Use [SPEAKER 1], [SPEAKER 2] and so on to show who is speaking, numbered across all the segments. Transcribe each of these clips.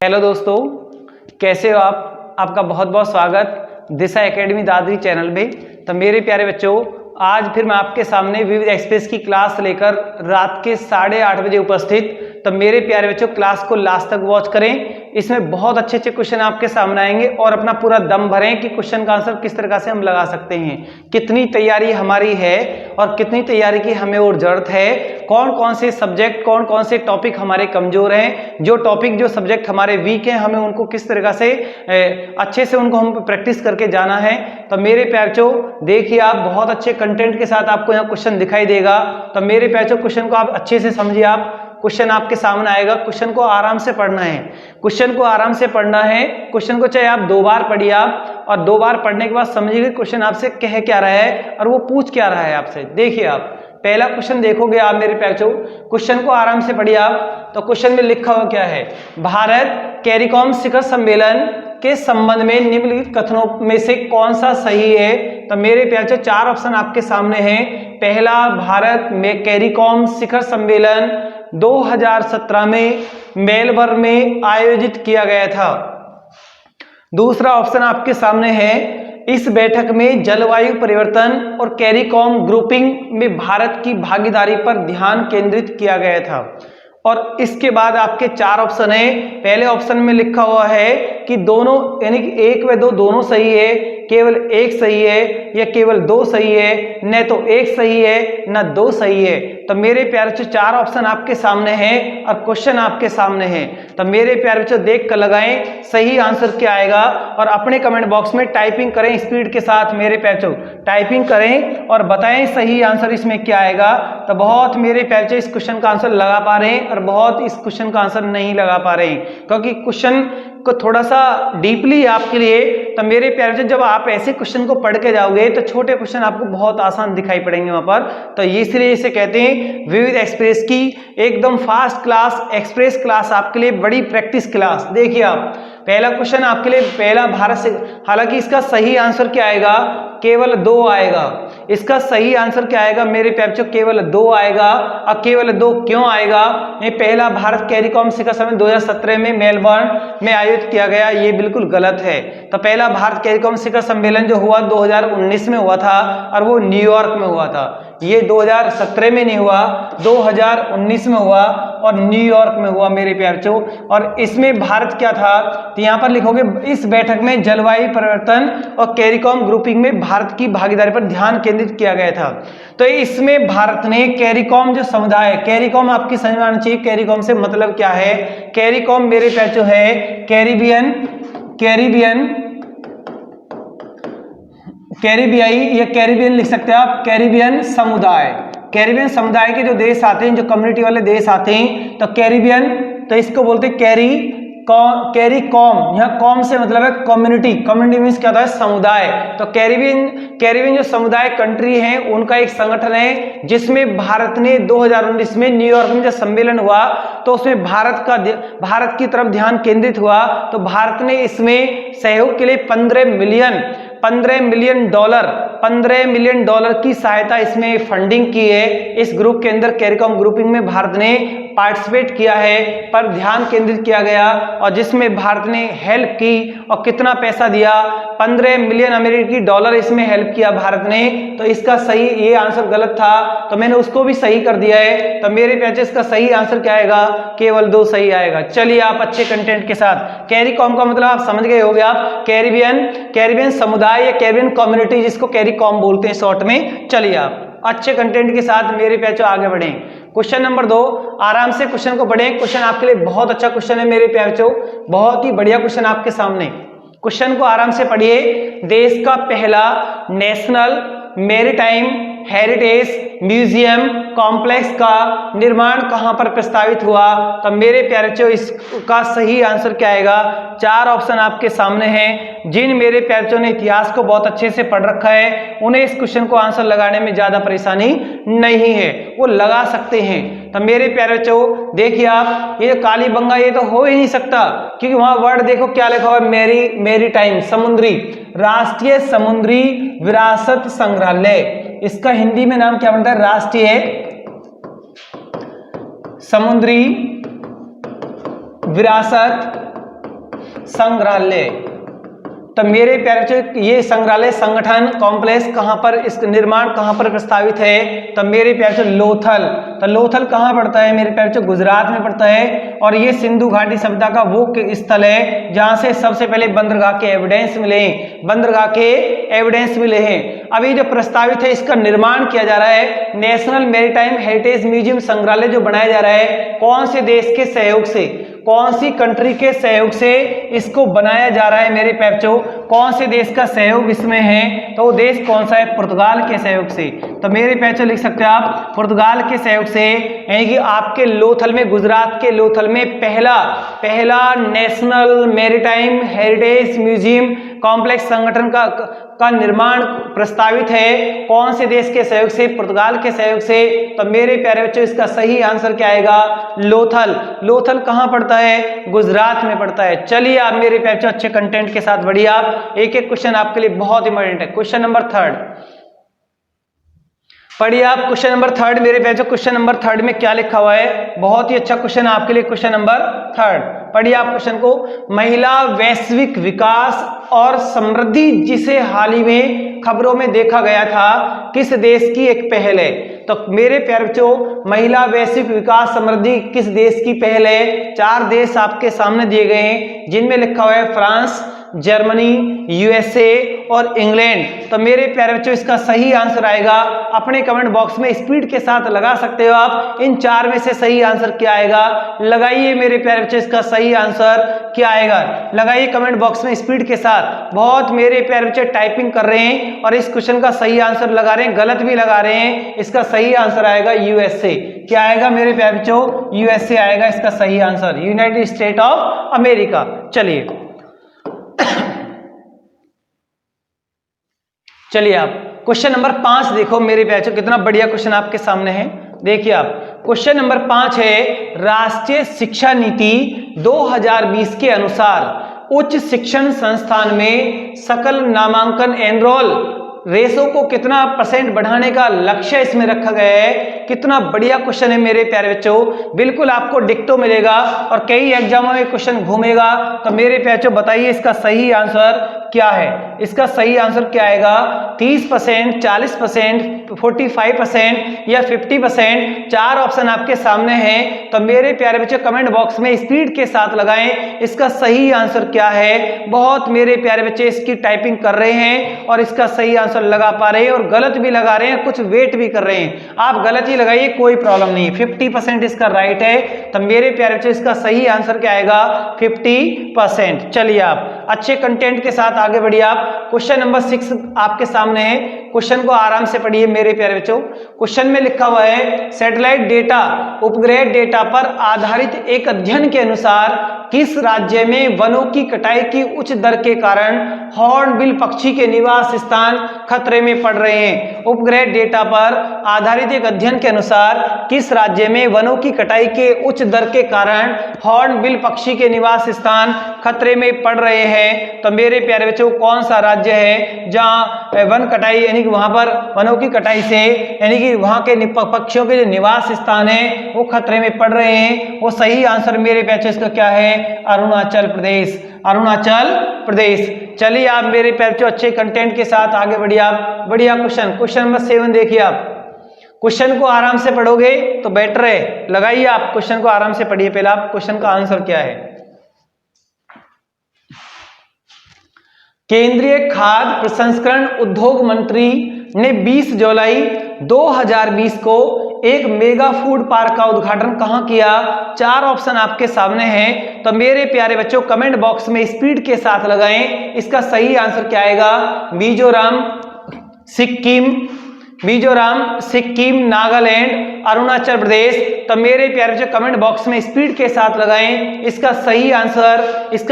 [SPEAKER 1] Hello दोस्तों, कैसे हो आप? आपका बहुत बहुत स्वागत दिशा एकेडमी दादरी चैनल में। तो मेरे प्यारे बच्चों, आज फिर मैं आपके सामने विविध एक्सप्रेस की क्लास लेकर रात के 8:30 बजे उपस्थित। तो मेरे प्यारे बच्चों, क्लास को लास्ट तक वॉच करें। इसमें बहुत अच्छे अच्छे क्वेश्चन आपके सामने आएंगे और अपना पूरा दम भरें कि क्वेश्चन का आंसर किस तरह से हम लगा सकते हैं, कितनी तैयारी हमारी है और कितनी तैयारी की हमें और जरूरत है, कौन कौन से सब्जेक्ट, कौन कौन से टॉपिक हमारे कमजोर हैं, जो टॉपिक जो सब्जेक्ट हमारे वीक हैं, हमें उनको किस तरह से अच्छे से उनको हम प्रैक्टिस करके जाना है। तो मेरे प्यारे बच्चों, देखिए आप बहुत अच्छे कंटेंट के साथ आपको यहाँ क्वेश्चन दिखाई देगा। तो मेरे प्यारे बच्चों, क्वेश्चन को आप अच्छे से समझिए। आप क्वेश्चन आपके सामने आएगा, क्वेश्चन को आराम से पढ़ना है, क्वेश्चन को आराम से पढ़ना है। क्वेश्चन को चाहे आप 2 बार पढ़िए आप, और 2 बार पढ़ने के बाद समझिए क्वेश्चन आपसे कह क्या रहा है और वो पूछ क्या रहा है आपसे। देखिए आप पहला क्वेश्चन देखोगे आप मेरे प्यारे बच्चों, क्वेश्चन को आराम से पढ़िए आप। तो क्वेश्चन में लिखा हुआ क्या है? भारत कैरिकॉम शिखर सम्मेलन के संबंध में निम्नलिखित कथनों में से कौन सा सही है? तो मेरे प्यारे बच्चों, 4 ऑप्शन आपके सामने हैं। पहला, भारत में कैरिकॉम शिखर सम्मेलन 2017 में मेलबर्न में आयोजित किया गया था। दूसरा ऑप्शन आपके सामने है, इस बैठक में जलवायु परिवर्तन और कैरिकॉम ग्रुपिंग में भारत की भागीदारी पर ध्यान केंद्रित किया गया था। और इसके बाद आपके 4 ऑप्शन है। पहले ऑप्शन में लिखा हुआ है कि दोनों, यानी कि 1 व 2 दोनों सही है, केवल 1 सही है या केवल 2 सही है, न तो 1 सही है न 2 सही है। तो मेरे प्यारे बच्चों, 4 ऑप्शन आपके सामने हैं और क्वेश्चन आपके सामने है। तो मेरे प्यारे बच्चों, देख कर लगाएं सही आंसर क्या आएगा और अपने कमेंट बॉक्स में टाइपिंग करें स्पीड के साथ। मेरे प्यारे बच्चों, टाइपिंग करें और बताएं सही आंसर इसमें क्या आएगा। तो बहुत मेरे प्यारे बच्चों इस क्वेश्चन का आंसर लगा पा रहे हैं और बहुत इस क्वेश्चन का आंसर नहीं लगा पा रहे हैं, क्योंकि क्वेश्चन को थोड़ा सा डीपली आपके लिए। तो मेरे प्यारे बच्चों, जब आप ऐसे क्वेश्चन को पढ़ के जाओगे तो छोटे क्वेश्चन आपको बहुत आसान दिखाई पड़ेंगे वहां पर। तो इसलिए इसे कहते हैं विविध एक्सप्रेस की एकदम फास्ट क्लास, एक्सप्रेस क्लास, आपके लिए बड़ी प्रैक्टिस क्लास। देखिए आप पहला क्वेश्चन आपके लिए, पहला भारत से, हालांकि इसका सही आंसर क्या आएगा? केवल 2 आएगा। इसका सही आंसर क्या आएगा मेरे प्यारे बच्चों? केवल 2 आएगा। और केवल 2 क्यों आएगा? ये पहला, भारत कैरिकॉम शिखर सम्मेलन 2017 में मेलबर्न में आयोजित किया गया, ये बिल्कुल गलत है। तो पहला भारत कैरिकॉम शिखर सम्मेलन जो हुआ 2019 में हुआ था और वो न्यूयॉर्क में हुआ था। ये 2017 में नहीं हुआ, 2019 में हुआ और न्यूयॉर्क में हुआ मेरे प्यारे बच्चों। और इसमें भारत क्या था? तो यहाँ पर लिखोगे, इस बैठक में जलवायु परिवर्तन और कैरिकॉम ग्रुपिंग में भारत की भागीदारी पर ध्यान केंद्रित किया गया था। तो इसमें भारत ने कैरिकॉम जो समुदाय, कैरिकॉम आपकी समझ में आना चाहिए, कैरिकॉम से मतलब क्या है? कैरिकॉम मेरे प्यारे बच्चों है कैरिबियाई या कैरिबियन लिख सकते हैं आप, कैरिबियन समुदाय। कैरिबियन समुदाय के जो देश आते हैं, जो कम्युनिटी वाले देश आते हैं, तो कैरिबियन, तो इसको बोलते हैं कैरिकॉम। यहाँ कॉम से मतलब है कम्युनिटी। कम्युनिटी मीन्स क्या होता है? समुदाय। तो कैरिबियन जो समुदाय कंट्री है, उनका एक संगठन है जिसमें भारत ने 2019 में न्यूयॉर्क में जब सम्मेलन हुआ तो उसमें भारत की तरफ ध्यान केंद्रित हुआ। तो भारत ने इसमें सहयोग के लिए 15 मिलियन डॉलर की सहायता, इसमें फंडिंग की है। इस ग्रुप के अंदर कैरिकॉम ग्रुपिंग में भारत ने पार्टिसिपेट किया है, पर ध्यान केंद्रित किया गया और जिसमें भारत ने हेल्प की। और कितना पैसा दिया? 15 मिलियन अमेरिकी डॉलर इसमें हेल्प किया भारत ने। तो इसका सही, ये आंसर गलत था तो मैंने उसको भी सही कर दिया है। तो मेरे प्यारे, इसका सही आंसर क्या आएगा? केवल 2 सही आएगा। चलिए आप अच्छे कंटेंट के साथ, कैरिकॉम का मतलब आप समझ गए होंगे आप, कैरिबियन समुदाय या कैरिबियन कम्युनिटी, जिसको कैरिकॉम बोलते हैं शॉर्ट में। चलिए आप अच्छे कंटेंट के साथ मेरे प्यारे आगे बढ़ें। क्वेश्चन नंबर 2, आराम से क्वेश्चन को पढ़ें। क्वेश्चन आपके लिए बहुत अच्छा क्वेश्चन है मेरे प्यारे बच्चों, बहुत ही बढ़िया क्वेश्चन आपके सामने। क्वेश्चन को आराम से पढ़िए। देश का पहला national maritime heritage museum complex का निर्माण कहां पर प्रस्तावित हुआ? तो मेरे प्यारे बच्चों, इसका सही आंसर क्या आएगा? 4 ऑप्शन आपके सामने हैं। जिन मेरे प्यारे बच्चों ने इतिहास को बहुत अच्छे से पढ़ रखा है, उन्हें इस क्वेश्चन को आंसर लगाने में ज्यादा परेशानी नहीं है, वो लगा सकते हैं। तो मेरे प्यारे बच्चों देखिए आप, ये कालीबंगा ये तो हो ही नहीं सकता, क्योंकि वहां वर्ड देखो क्या लिखा हुआ है, मैरीटाइम, समुद्री, राष्ट्रीय समुद्री विरासत संग्रहालय। इसका हिंदी में नाम क्या बनता है? राष्ट्रीय समुद्री विरासत संग्रहालय। तो मेरे प्यारे बच्चों ये संग्रहालय संगठन कॉम्प्लेक्स कहाँ पर, इसका निर्माण कहाँ पर प्रस्तावित है? तो मेरे प्यारे बच्चों लोथल। तो लोथल कहाँ पड़ता है मेरे प्यारे बच्चों? गुजरात में पड़ता है। और ये सिंधु घाटी सभ्यता का वो स्थल है जहाँ से सबसे पहले बंदरगाह के एविडेंस मिले हैं, बंदरगाह के एविडेंस मिले हैं। अभी जो प्रस्तावित है इसका निर्माण किया जा रहा है, नेशनल मैरीटाइम हेरिटेज म्यूजियम संग्रहालय जो बनाया जा रहा है, कौन से देश के सहयोग से, कौन सी कंट्री के सहयोग से इसको बनाया जा रहा है मेरे बच्चों? कौन से देश का सहयोग इसमें है? तो वो देश कौन सा है? पुर्तगाल के सहयोग से। तो मेरे बच्चों लिख सकते हैं आप पुर्तगाल के सहयोग से, यानी कि आपके लोथल में, गुजरात के लोथल में पहला national maritime heritage museum complex संगठन का निर्माण प्रस्तावित है। कौन से देश के सहयोग से? पुर्तगाल के सहयोग से। तो मेरे प्यारे बच्चों इसका सही आंसर क्या आएगा? लोथल। लोथल कहां पड़ता है? गुजरात में पड़ता है। चलिए आप मेरे प्यारे बच्चों अच्छे कंटेंट के साथ बढ़िए। आप एक एक क्वेश्चन आपके लिए बहुत इंपॉर्टेंट है। क्वेश्चन नंबर 3 पढ़िए आप। क्वेश्चन नंबर 3 मेरे बच्चों, क्वेश्चन नंबर 3 में क्या लिखा हुआ है? बहुत ही अच्छा क्वेश्चन आपके लिए। क्वेश्चन नंबर 3 पढ़िए आप क्वेश्चन को। महिला वैश्विक विकास और समृद्धि जिसे हाल ही में खबरों में देखा गया था, किस देश की एक पहल है? तो मेरे प्यारे बच्चों महिला वैश्विक विकास समृद्धि किस देश की पहल है? 4 देश आपके सामने दिए गए हैं जिनमें लिखा हुआ है फ्रांस, जर्मनी, यूएसए और इंग्लैंड। तो मेरे प्यारे बच्चों इसका सही आंसर आएगा, अपने कमेंट बॉक्स में स्पीड के साथ लगा सकते हो आप, इन 4 में से सही आंसर क्या आएगा? लगाइए मेरे प्यारे बच्चों इसका सही आंसर क्या आएगा? लगाइए कमेंट बॉक्स में स्पीड के साथ। बहुत मेरे प्यारे बच्चे टाइपिंग कर रहे हैं और इस क्वेश्चन का सही आंसर लगा रहे हैं, गलत भी लगा रहे हैं। इसका सही आंसर आएगा यूएसए। क्या आएगा मेरे प्यारे बच्चों? यूएसए आएगा इसका सही answer, United state of America. चलिए आप क्वेश्चन नंबर 5 देखो मेरे प्यारे बच्चों, कितना बढ़िया क्वेश्चन आपके सामने है। देखिए आप क्वेश्चन नंबर 5 है, राष्ट्रीय शिक्षा नीति 2020 के अनुसार उच्च शिक्षण संस्थान में सकल नामांकन एनरोल रेशो को कितना % बढ़ाने का लक्ष्य इसमें रखा गया है? कितना बढ़िया क्वेश्चन है मेरे प्यारे बच्चों, बिल्कुल आपको डिक्टो मिलेगा और कई एग्जामों में क्वेश्चन घूमेगा। तो मेरे प्यारे बच्चों बताइए इसका सही आंसर क्या है? इसका सही आंसर क्या आएगा? 30%, 40%, 45% या 50%? 4 ऑप्शन आपके सामने हैं। तो मेरे प्यारे बच्चों कमेंट बॉक्स में स्पीड के साथ लगाएं इसका सही आंसर क्या है। बहुत मेरे प्यारे बच्चे इसकी टाइपिंग कर रहे हैं और इसका सही आंसर लगा पा रहे हैं और गलत भी लगा रहे हैं, कुछ वेट भी कर रहे हैं। आप गलत ही लगाइए, कोई प्रॉब्लम नहीं। 50% इसका राइट है। तो मेरे प्यारे बच्चों इसका सही आंसर क्या आएगा? 50%। चलिए आप अच्छे कंटेंट के साथ आगे बढ़िए। आप क्वेश्चन नंबर 6 आपके सामने है, क्वेश्चन को आराम से पढ़िए मेरे प्यारे बच्चों। क्वेश्चन में लिखा हुआ है सैटेलाइट डेटा, उपग्रह डेटा पर आधारित एक अध्ययन के अनुसार किस राज्य में वनों की कटाई की उच्च दर के कारण हॉर्नबिल पक्षी के निवास स्थान खतरे में पड़ रहे हैं? उपग्रह डेटा पर आधारित एक अध्ययन के अनुसार किस राज्य में वनों की कटाई के उच्च दर के कारण हॉर्नबिल पक्षी के निवास स्थान खतरे में पड़ रहे हैं? तो मेरे प्यारे बच्चों कौन सा राज्य है जहां वन कटाई यानी कि वहां पर वनों की कटाई से यानी कि वहां के पक्षियों के जो निवास स्थान है वो खतरे में पड़ रहे हैं? वो सही आंसर मेरे बच्चों इसका क्या है? अरुणाचल प्रदेश। अरुणाचल प्रदेश। चलिए आप मेरे बच्चों अच्छे कंटेंट के साथ आगे बढ़िए। आप बढ़िया क्वेश्चन नंबर 7 देखिए। आप क्वेश्चन को आराम से पढ़ोगे तो बेटर है। लगाइए आप क्वेश्चन को आराम से पढ़िए। पहले आप क्वेश्चन का आंसर क्या है? केंद्रीय खाद्य प्रसंस्करण उद्योग मंत्री ने 20 जुलाई 2020 को एक मेगा फूड पार्क का उद्घाटन कहां किया? 4 ऑप्शन आपके सामने हैं। तो मेरे प्यारे बच्चों कमेंट बॉक्स में स्पीड के साथ लगाएं इसका सही आंसर क्या आएगा? मिजोरम, सिक्किम, नागालैंड, अरुणाचल प्रदेश। तो मेरे प्यारे बच्चों कमेंट बॉक्स में स्पीड के साथ लगाएं इसका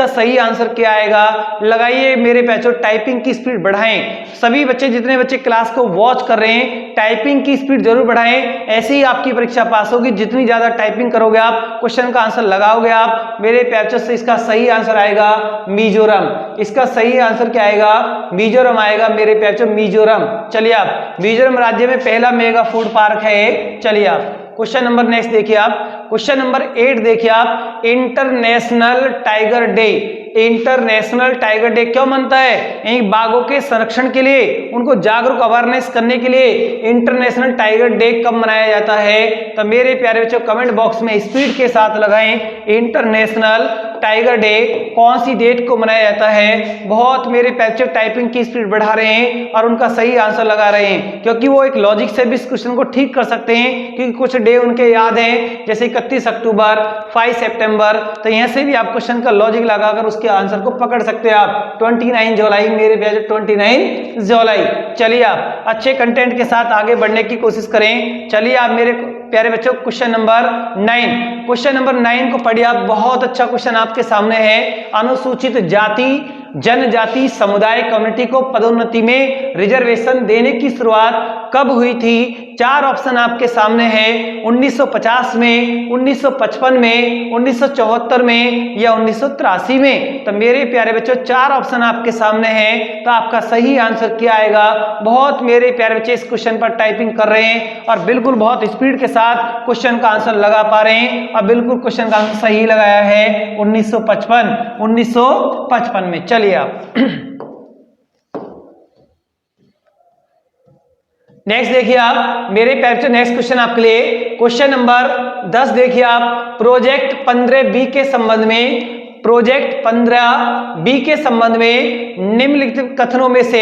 [SPEAKER 1] सही आंसर क्या आएगा? लगाइए मेरे बच्चों, टाइपिंग की स्पीड बढ़ाएं। सभी बच्चे, जितने बच्चे क्लास को वॉच कर रहे हैं, टाइपिंग की स्पीड जरूर बढ़ाएं। ऐसे ही आपकी परीक्षा पास होगी। जितनी ज्यादा टाइपिंग करोगे आप, क्वेश्चन का आंसर लगाओगे आप, मेरे प्यारे बच्चों से इसका सही आंसर आएगा मिजोरम। इसका सही आंसर क्या आएगा? मिजोरम आएगा मेरे प्यारे बच्चों, मिजोरम। चलिए आप मिजोरम राज्य में पहला मेगा फूड पार्क है। चलिए आप क्वेश्चन नंबर नेक्स्ट देखिए। आप क्वेश्चन नंबर 8 देखिए। आप international tiger day international tiger day क्यों मनता है? बाघों के संरक्षण के लिए, उनको जागरूक अवेयरनेस करने के लिए इंटरनेशनल टाइगर डे कब मनाया जाता है? तो मेरे प्यारे बच्चों कमेंट बॉक्स में स्पीड के साथ लगाएं, इंटरनेशनल टाइगर डे कौन सी डेट को मनाया जाता है? बहुत मेरे बच्चे टाइपिंग की स्पीड बढ़ा रहे हैं और उनका सही आंसर लगा रहे हैं, क्योंकि वो एक लॉजिक से भी इस क्वेश्चन को ठीक कर सकते हैं, क्योंकि कुछ डे उनके याद हैं, जैसे 31 अक्टूबर, 5 सितंबर। तो यहां से भी आप क्वेश्चन का लॉजिक लगाकर उसके आंसर को पकड़ सकते हैं आप। 29 जुलाई मेरे प्यारे 29 जुलाई। चलिए आप अच्छे कंटेंट के साथ आगे बढ़ने की कोशिश करें। चलिए आप मेरे प्यारे बच्चों क्वेश्चन नंबर 9, क्वेश्चन नंबर 9 को पढ़िए आप। बहुत अच्छा क्वेश्चन आपके सामने है। अनुसूचित जाति जनजाति समुदाय कम्युनिटी को पदोन्नति में रिजर्वेशन देने की शुरुआत कब हुई थी? 4 ऑप्शन आपके सामने है। 1950 में, 1955 में, 1974 में या 1983 में। तो मेरे प्यारे बच्चों 4 ऑप्शन आपके सामने हैं, तो आपका सही आंसर क्या आएगा? बहुत मेरे प्यारे बच्चे इस क्वेश्चन पर टाइपिंग कर रहे हैं और बिल्कुल बहुत स्पीड के साथ क्वेश्चन का आंसर लगा पा रहे हैं और बिल्कुल क्वेश्चन का आंसर सही लगाया है 1955 में। चलिए आप नेक्स्ट देखिए आप मेरे पैर नेक्स्ट क्वेश्चन आपके लिए क्वेश्चन नंबर 10 देखिए आप। प्रोजेक्ट 15B के संबंध में, प्रोजेक्ट 15B के संबंध में निम्नलिखित कथनों में से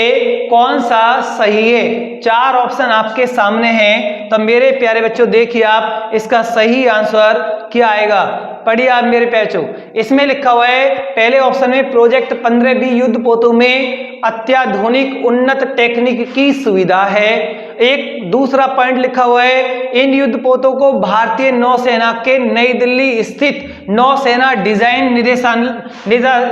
[SPEAKER 1] कौन सा सही है? 4 ऑप्शन आपके सामने हैं, तो मेरे प्यारे बच्चों देखिए आप इसका सही आंसर क्या आएगा? पढ़िए आप मेरे बच्चों। इसमें लिखा हुआ है पहले ऑप्शन में प्रोजेक्ट 15B युद्धपोतों में अत्याधुनिक उन्नत टेक्निक की सुविधा है। एक दूसरा पॉइंट लिखा हुआ है इन युद्धपोतों को भारतीय नौसेना के नई दिल्ली स्थित नौसेना डिजाइन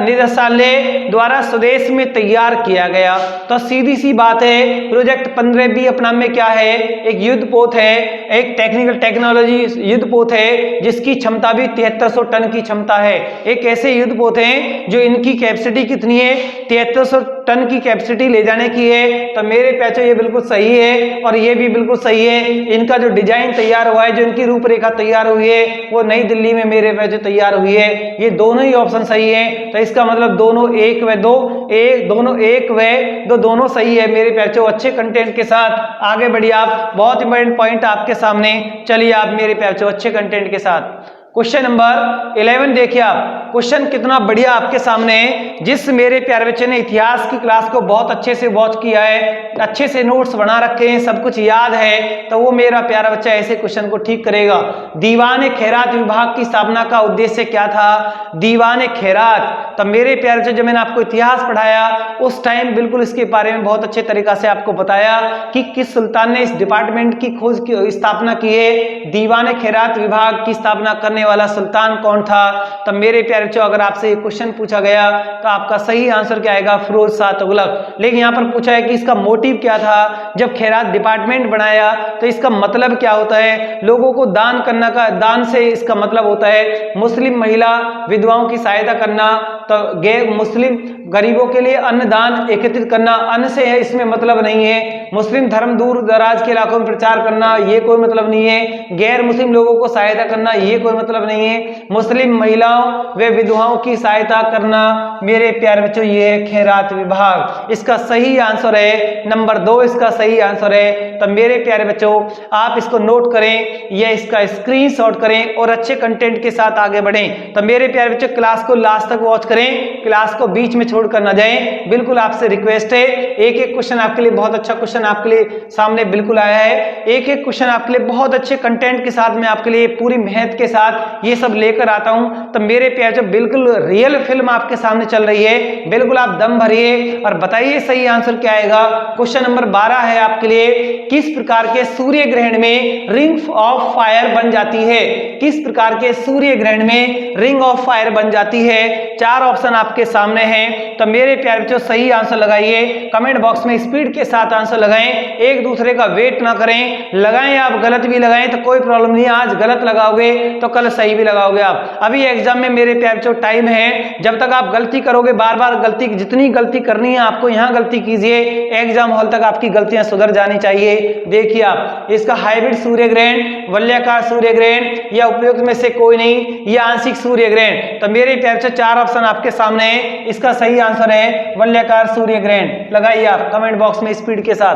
[SPEAKER 1] निदेशालय द्वारा स्वदेश में तैयार किया गया। तो सीधी सी बात है प्रोजेक्ट 15B अपना में क्या है? एक युद्धपोत है, एक टेक्निकल टेक्नोलॉजी युद्धपोत है जिसकी क्षमता भी 7300 टन की क्षमता है। एक ऐसे युद्धपोत हैं जो इनकी कैपेसिटी कितनी है? 7300 टन की कैपेसिटी ले जाने की है। तो मेरे पैचो ये बिल्कुल सही है और ये भी बिल्कुल सही है। इनका जो डिजाइन तैयार हुआ है, जो इनकी रूपरेखा तैयार हुई है, वो नई दिल्ली में मेरे पैचो तैयार हुई है। ये दोनों ही ऑप्शन सही है। तो इसका मतलब दोनों एक व दो, दोनों एक व दो, दोनों सही है मेरे पैचो। अच्छे कंटेंट के साथ आगे बढ़िए आप। बहुत इंपॉर्टेंट पॉइंट आपके सामने। चलिए आप मेरे पैचो अच्छे कंटेंट के साथ क्वेश्चन नंबर 11 देखिए आप। क्वेश्चन कितना बढ़िया आपके सामने है। जिस मेरे प्यारे बच्चे ने इतिहास की क्लास को बहुत अच्छे से वॉच किया है, अच्छे से नोट्स बना रखे हैं, सब कुछ याद है, तो वो मेरा प्यारा बच्चा ऐसे क्वेश्चन को ठीक करेगा। दीवान खैरात विभाग की स्थापना का उद्देश्य क्या था? दीवान खैरात, तो मेरे प्यारे बच्चे जब मैंने आपको इतिहास पढ़ाया उस टाइम बिल्कुल इसके बारे में बहुत अच्छे तरीका से आपको बताया कि किस सुल्तान ने इस डिपार्टमेंट की खोज की स्थापना की है। दीवान खैरात विभाग की स्थापना करने वाला सुल्तान कौन था? तो मेरे प्यारे बच्चों अगर आपसे एक क्वेश्चन पूछा गया तो आपका सही आंसर क्या आएगा? फिरोज शाह तुगलक। लेकिन यहाँ पर पूछा है कि इसका मोटिव क्या था जब खैरात डिपार्टमेंट बनाया, तो इसका मतलब क्या होता है? लोगों को दान करना का, दान से इसका मतलब होता है मुस्लिम महिला विधवाओं की सहायता करना, तो गैर मुस्लिम गरीबों के लिए अन्न दान एकत्रित करना। अन्न से है इसमें मतलब नहीं है। मुस्लिम धर्म दूर दराज के इलाकों में प्रचार करना, ये कोई मतलब नहीं है। गैर मुस्लिम लोगों को सहायता करना, ये कोई मतलब नहीं है। मुस्लिम महिलाओं व विधवाओं की सहायता करना मेरे प्यारे बच्चों ये है खैरात विभाग। इसका सही आंसर है नंबर 2, इसका सही आंसर है। तो मेरे प्यारे बच्चों आप इसको नोट करें या इसका स्क्रीनशॉट करें और अच्छे कंटेंट के साथ आगे बढ़ें। तो मेरे प्यारे बच्चों क्लास को लास्ट तक वॉच करें, क्लास को बीच में छोड़कर ना जाएं, बिल्कुल आपसे रिक्वेस्ट है। एक एक क्वेश्चन आपके लिए, बहुत अच्छा क्वेश्चन आपके लिए सामने बिल्कुल आया है। एक एक क्वेश्चन आपके लिए बहुत अच्छे कंटेंट के साथ मैं आपके लिए पूरी मेहनत के साथ ये सब लेकर आता हूं। तो मेरे प्यारे बच्चों बिल्कुल रियल फिल्म आपके सामने चल रही है, बिल्कुल आप दम भरिए और बताइए सही आंसर क्या आएगा। क्वेश्चन नंबर 12 है आपके लिए, किस प्रकार के सूर्य ग्रहण में रिंग ऑफ फायर बन जाती है? किस प्रकार के सूर्य ग्रहण में रिंग ऑफ फायर बन जाती है? 4 ऑप्शन आपके सामने हैं। तो मेरे प्यारे बच्चों सही आंसर लगाइए, कमेंट बॉक्स में स्पीड के साथ आंसर लगाएं, एक दूसरे का वेट ना करें। लगाएं आप गलत भी लगाएं तो कोई प्रॉब्लम नहीं है, आज गलत लगाओगे तो कल सही भी लगाओगे आप। अभी एग्जाम में मेरे प्यारे बच्चों टाइम है, जब तक आप गलती करोगे, बार बार गलती, जितनी गलती करनी है आपको यहाँ गलती कीजिए, एग्जाम हॉल तक आपकी गलतियां सुधर जानी चाहिए। देखिए आप, इसका हाइब्रिड सूर्य ग्रहण, वलयाकार सूर्य ग्रहण या उपयुक्त में से कोई नहीं, या आंशिक सूर्य ग्रहण। तो मेरे प्यारे बच्चों 4 ऑप्शन आपके सामने है, इसका सही आंसर है वलयाकार सूर्य ग्रहण। लगाइए आप कमेंट बॉक्स में स्पीड के साथ।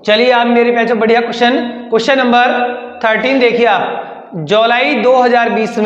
[SPEAKER 1] चलिए आप मेरे प्यारे बच्चों बढ़िया क्वेश्चन नंबर 13 देखिए आप। जुलाई 2020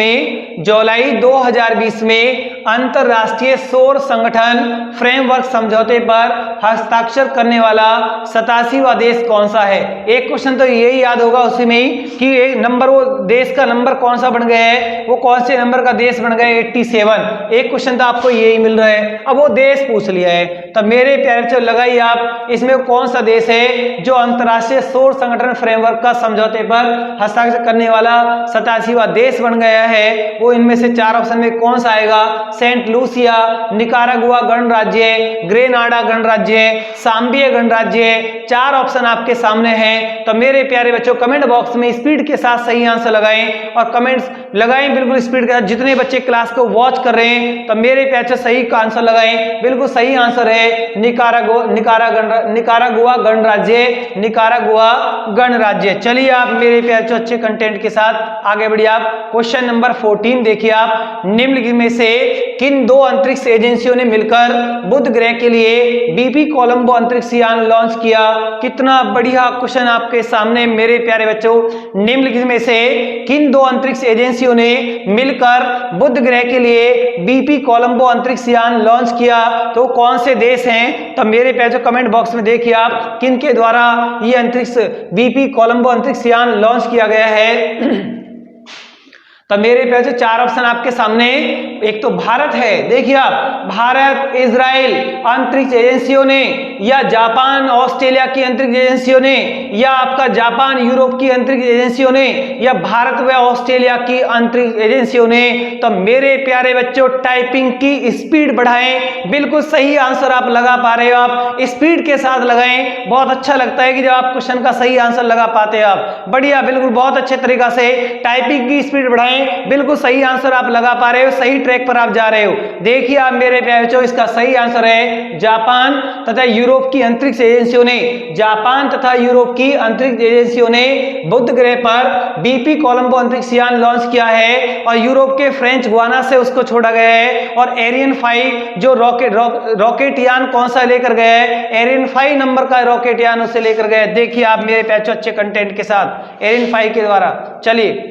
[SPEAKER 1] में अंतरराष्ट्रीय सौर संगठन फ्रेमवर्क समझौते पर हस्ताक्षर करने वाला 87वां देश कौन सा है? एक क्वेश्चन तो यही याद होगा उसी में ही कि एक नंबर, वो देश का नंबर कौन सा बन गया है, वो कौन से नंबर का देश बन गया है, 87। एक क्वेश्चन तो आपको यही मिल रहा है, अब वो देश पूछ लिया है। तो मेरे प्यारे बच्चों लगाइए आप, इसमें कौन सा देश है जो अंतरराष्ट्रीय सौर संगठन फ्रेमवर्क का समझौते पर हस्ताक्षर करने वाला 87वां देश बन गया है? वो इनमें से 4 ऑप्शन में कौन सा आएगा? सेंट लूसिया, निकारागुआ गणराज्य, ग्रेनाडा गणराज्य, सांबिया गणराज्य। 4 ऑप्शन आपके सामने हैं। तो मेरे प्यारे बच्चों कमेंट बॉक्स में स्पीड के साथ सही आंसर लगाएं और कमेंट्स लगाएं बिल्कुल स्पीड के साथ। जितने बच्चे क्लास को वॉच कर रहे हैं तो मेरे प्यारे सही का आंसर लगाएं। बिल्कुल सही आंसर है निकारागुआ गणराज्य, निकारागुआ गणराज्य। चलिए आप मेरे प्यारे अच्छे कंटेंट के साथ आगे बढ़िए आप। क्वेश्चन नंबर 14 देखिए आप। निम्नलिखित में से किन 2 अंतरिक्ष एजेंसियों ने मिलकर बुध ग्रह के लिए बीपी कोलंबो अंतरिक्ष यान लॉन्च किया? कितना बढ़िया क्वेश्चन आपके सामने मेरे प्यारे बच्चों। निम्नलिखित में से किन 2 अंतरिक्ष एजेंसियों ने मिलकर बुध ग्रह के लिए बीपी कोलंबो अंतरिक्ष यान लॉन्च किया? तो कौन से देश हैं? तो मेरे प्यारे कमेंट बॉक्स में देखिए आप, किन के द्वारा ये अंतरिक्ष बीपी कोलंबो अंतरिक्ष यान लॉन्च किया गया है? तो मेरे प्यारे 4 ऑप्शन आपके सामने। एक तो भारत है, देखिए आप, भारत, इजराइल अंतरिक्ष एजेंसियों ने, या जापान ऑस्ट्रेलिया की अंतरिक्ष एजेंसियों ने, या आपका जापान यूरोप की अंतरिक्ष एजेंसियों ने, या भारत व ऑस्ट्रेलिया की अंतरिक्ष एजेंसियों ने। तो मेरे प्यारे बच्चों टाइपिंग की स्पीड बढ़ाएं। बिल्कुल सही आंसर आप लगा पा रहे हो, आप स्पीड के साथ लगाएं। बहुत अच्छा लगता है कि जब आप क्वेश्चन का सही आंसर लगा पाते हो आप। बढ़िया, बिल्कुल बहुत अच्छे तरीका से टाइपिंग की स्पीड बढ़ाएं। बिल्कुल सही आंसर आप लगा पा रहे हो, सही ट्रैक पर आप जा रहे हो। देखिए आप मेरे प्यारे बच्चों, इसका सही आंसर है जापान तथा यूरोप की अंतरिक्ष एजेंसियों ने। जापान तथा यूरोप की अंतरिक्ष एजेंसियों ने बुध ग्रह पर बीपी कोलंबो अंतरिक्ष यान लॉन्च किया है और यूरोप के फ्रेंच गुआना से उसको छोड़ा गया है। और एरियन 5 जो रॉकेट यान कौन सा लेकर गया है? एरियन 5 नंबर का रॉकेट यान उसे लेकर गया है। देखिए आप मेरे प्यारे बच्चों अच्छे कंटेंट के साथ एरियन 5 के द्वारा। चलिए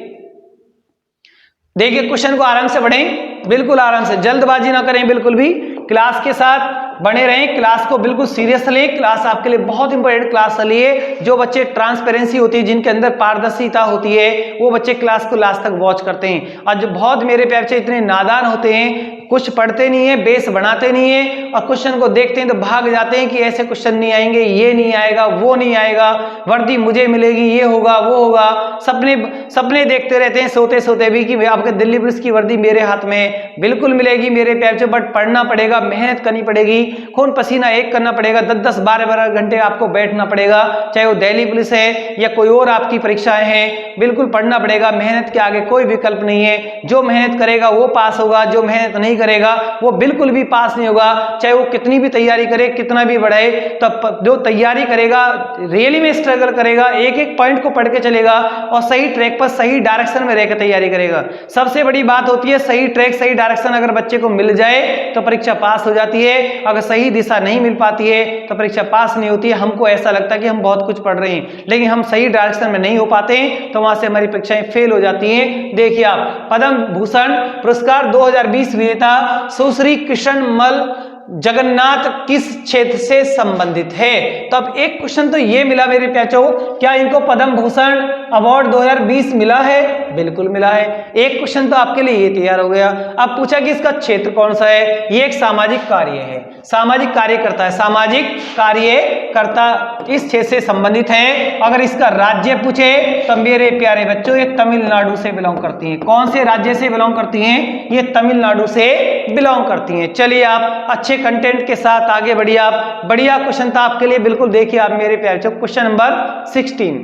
[SPEAKER 1] देखिए क्वेश्चन को आराम से पढ़ें, बिल्कुल आराम से, जल्दबाजी ना करें बिल्कुल भी। क्लास के साथ बने रहें, क्लास को बिल्कुल सीरियस लें। क्लास आपके लिए बहुत इंपॉर्टेंट क्लास चली है। जो बच्चे ट्रांसपेरेंसी होती है, जिनके अंदर पारदर्शिता होती है, वो बच्चे क्लास को लास्ट तक वॉच करते हैं। और जो बहुत मेरे प्यारे बच्चे इतने नादान होते हैं, कुछ पढ़ते नहीं है, बेस बनाते नहीं है, और क्वेश्चन को देखते हैं तो भाग जाते हैं कि ऐसे क्वेश्चन नहीं आएंगे, ये नहीं आएगा, वो नहीं आएगा, वर्दी मुझे मिलेगी, ये होगा, वो होगा। सपने देखते रहते हैं सोते सोते भी कि आपके दिल्ली पुलिस की वर्दी मेरे हाथ में। बिल्कुल मिलेगी मेरे प्यारे बच्चों, बट पढ़ना पड़ेगा, मेहनत करनी पड़ेगी, खून पसीना एक करना पड़ेगा, 10-10, 12-12 घंटे आपको बैठना पड़ेगा। चाहे वो दिल्ली पुलिस है या कोई और आपकी परीक्षाएं हैं, बिल्कुल पढ़ना पड़ेगा। मेहनत के आगे कोई विकल्प नहीं है। जो मेहनत करेगा वो पास होगा, जो मेहनत नहीं करेगा वो बिल्कुल भी पास नहीं होगा। चाहे वो कितनी भी तैयारी करे, कितना भी बढ़ाए, तब जो तैयारी करेगा, रियली में स्ट्रगल करेगा, एक एक पॉइंट को पढ़ के चलेगा और सही ट्रैक पर, सही डायरेक्शन में रहकर तैयारी करेगा। सबसे बड़ी बात होती है सही ट्रैक, सही डायरेक्शन अगर बच्चे को मिल जाए तो परीक्षा पास हो जाती है। अगर सही दिशा नहीं मिल पाती है तो परीक्षा पास नहीं होती है। हमको ऐसा लगता है कि हम बहुत कुछ पढ़ रहे हैं, लेकिन हम सही डायरेक्शन में नहीं हो पाते हैं, तो वहां से हमारी परीक्षाएं फेल हो जाती हैं। देखिए आप, पद्म भूषण पुरस्कार 2020 विजेता सुश्री कृष्णमल जगन्नाथ किस क्षेत्र से संबंधित है? तो अब एक क्वेश्चन तो ये मिला मेरे प्याचो, क्या इनको पद्म भूषण अवार्ड 2020 मिला है? बिल्कुल मिला है। एक क्वेश्चन तो आपके लिए ये तैयार हो गया। अब पूछा कि इसका क्षेत्र कौन सा है? ये एक सामाजिक कार्य है, सामाजिक कार्यकर्ता है, सामाजिक कार्यकर्ता इस क्षेत्र से संबंधित है। अगर इसका राज्य पूछे तो मेरे प्यारे बच्चों ये तमिलनाडु से बिलोंग करती हैं। कौन से राज्य से बिलोंग करती हैं? ये तमिलनाडु से बिलोंग करती हैं। चलिए आप अच्छे कंटेंट के साथ आगे बढ़िए आप। बढ़िया क्वेश्चन था आपके लिए, बिल्कुल देखिए आप मेरे प्यारे बच्चों। क्वेश्चन नंबर 16,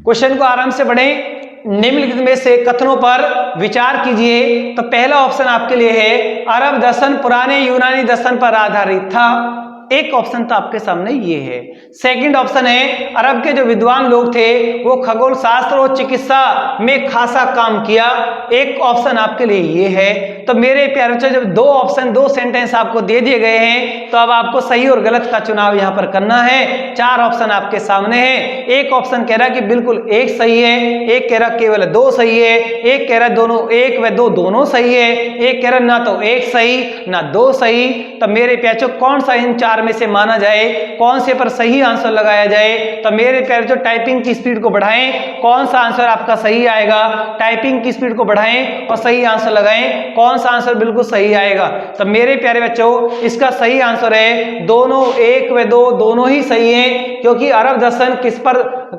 [SPEAKER 1] क्वेश्चन को आराम से पढ़ें। निम्नलिखित में से कथनों पर विचार कीजिए। तो पहला ऑप्शन आपके लिए है अरब दर्शन पुराने यूनानी दर्शन पर आधारित था। एक ऑप्शन तो आपके सामने ये है। सेकंड ऑप्शन है अरब के जो विद्वान लोग थे वो खगोल शास्त्र और चिकित्सा में खासा काम किया। एक ऑप्शन आपके लिए ये है। तो मेरे प्यारे बच्चों, जब दो ऑप्शन, दो सेंटेंस आपको दे दिए गए हैं तो अब आपको सही और गलत का चुनाव यहाँ पर करना है। चार ऑप्शन आपके सामने है। एक ऑप्शन कह रहा है कि बिल्कुल एक सही है, एक कह रहा केवल दो सही है, एक कह रहा दोनों, एक व दो दोनों सही है, एक कह रहा ना तो एक सही ना दो सही। तो मेरे प्यारे कौन सा इन चार में से माना जाए, कौन से पर सही आंसर लगाया जाए? तो मेरे प्यारे टाइपिंग की स्पीड को बढ़ाएं, कौन सा आंसर आपका सही आएगा? टाइपिंग की स्पीड को बढ़ाएं और सही आंसर लगाएं, कौन सा आंसर बिल्कुल सही आएगा? तो मेरे प्यारे बच्चों, इसका सही आंसर है दोनों, एक व दो दोनों ही सही हैं, क्योंकि अरब दर्शन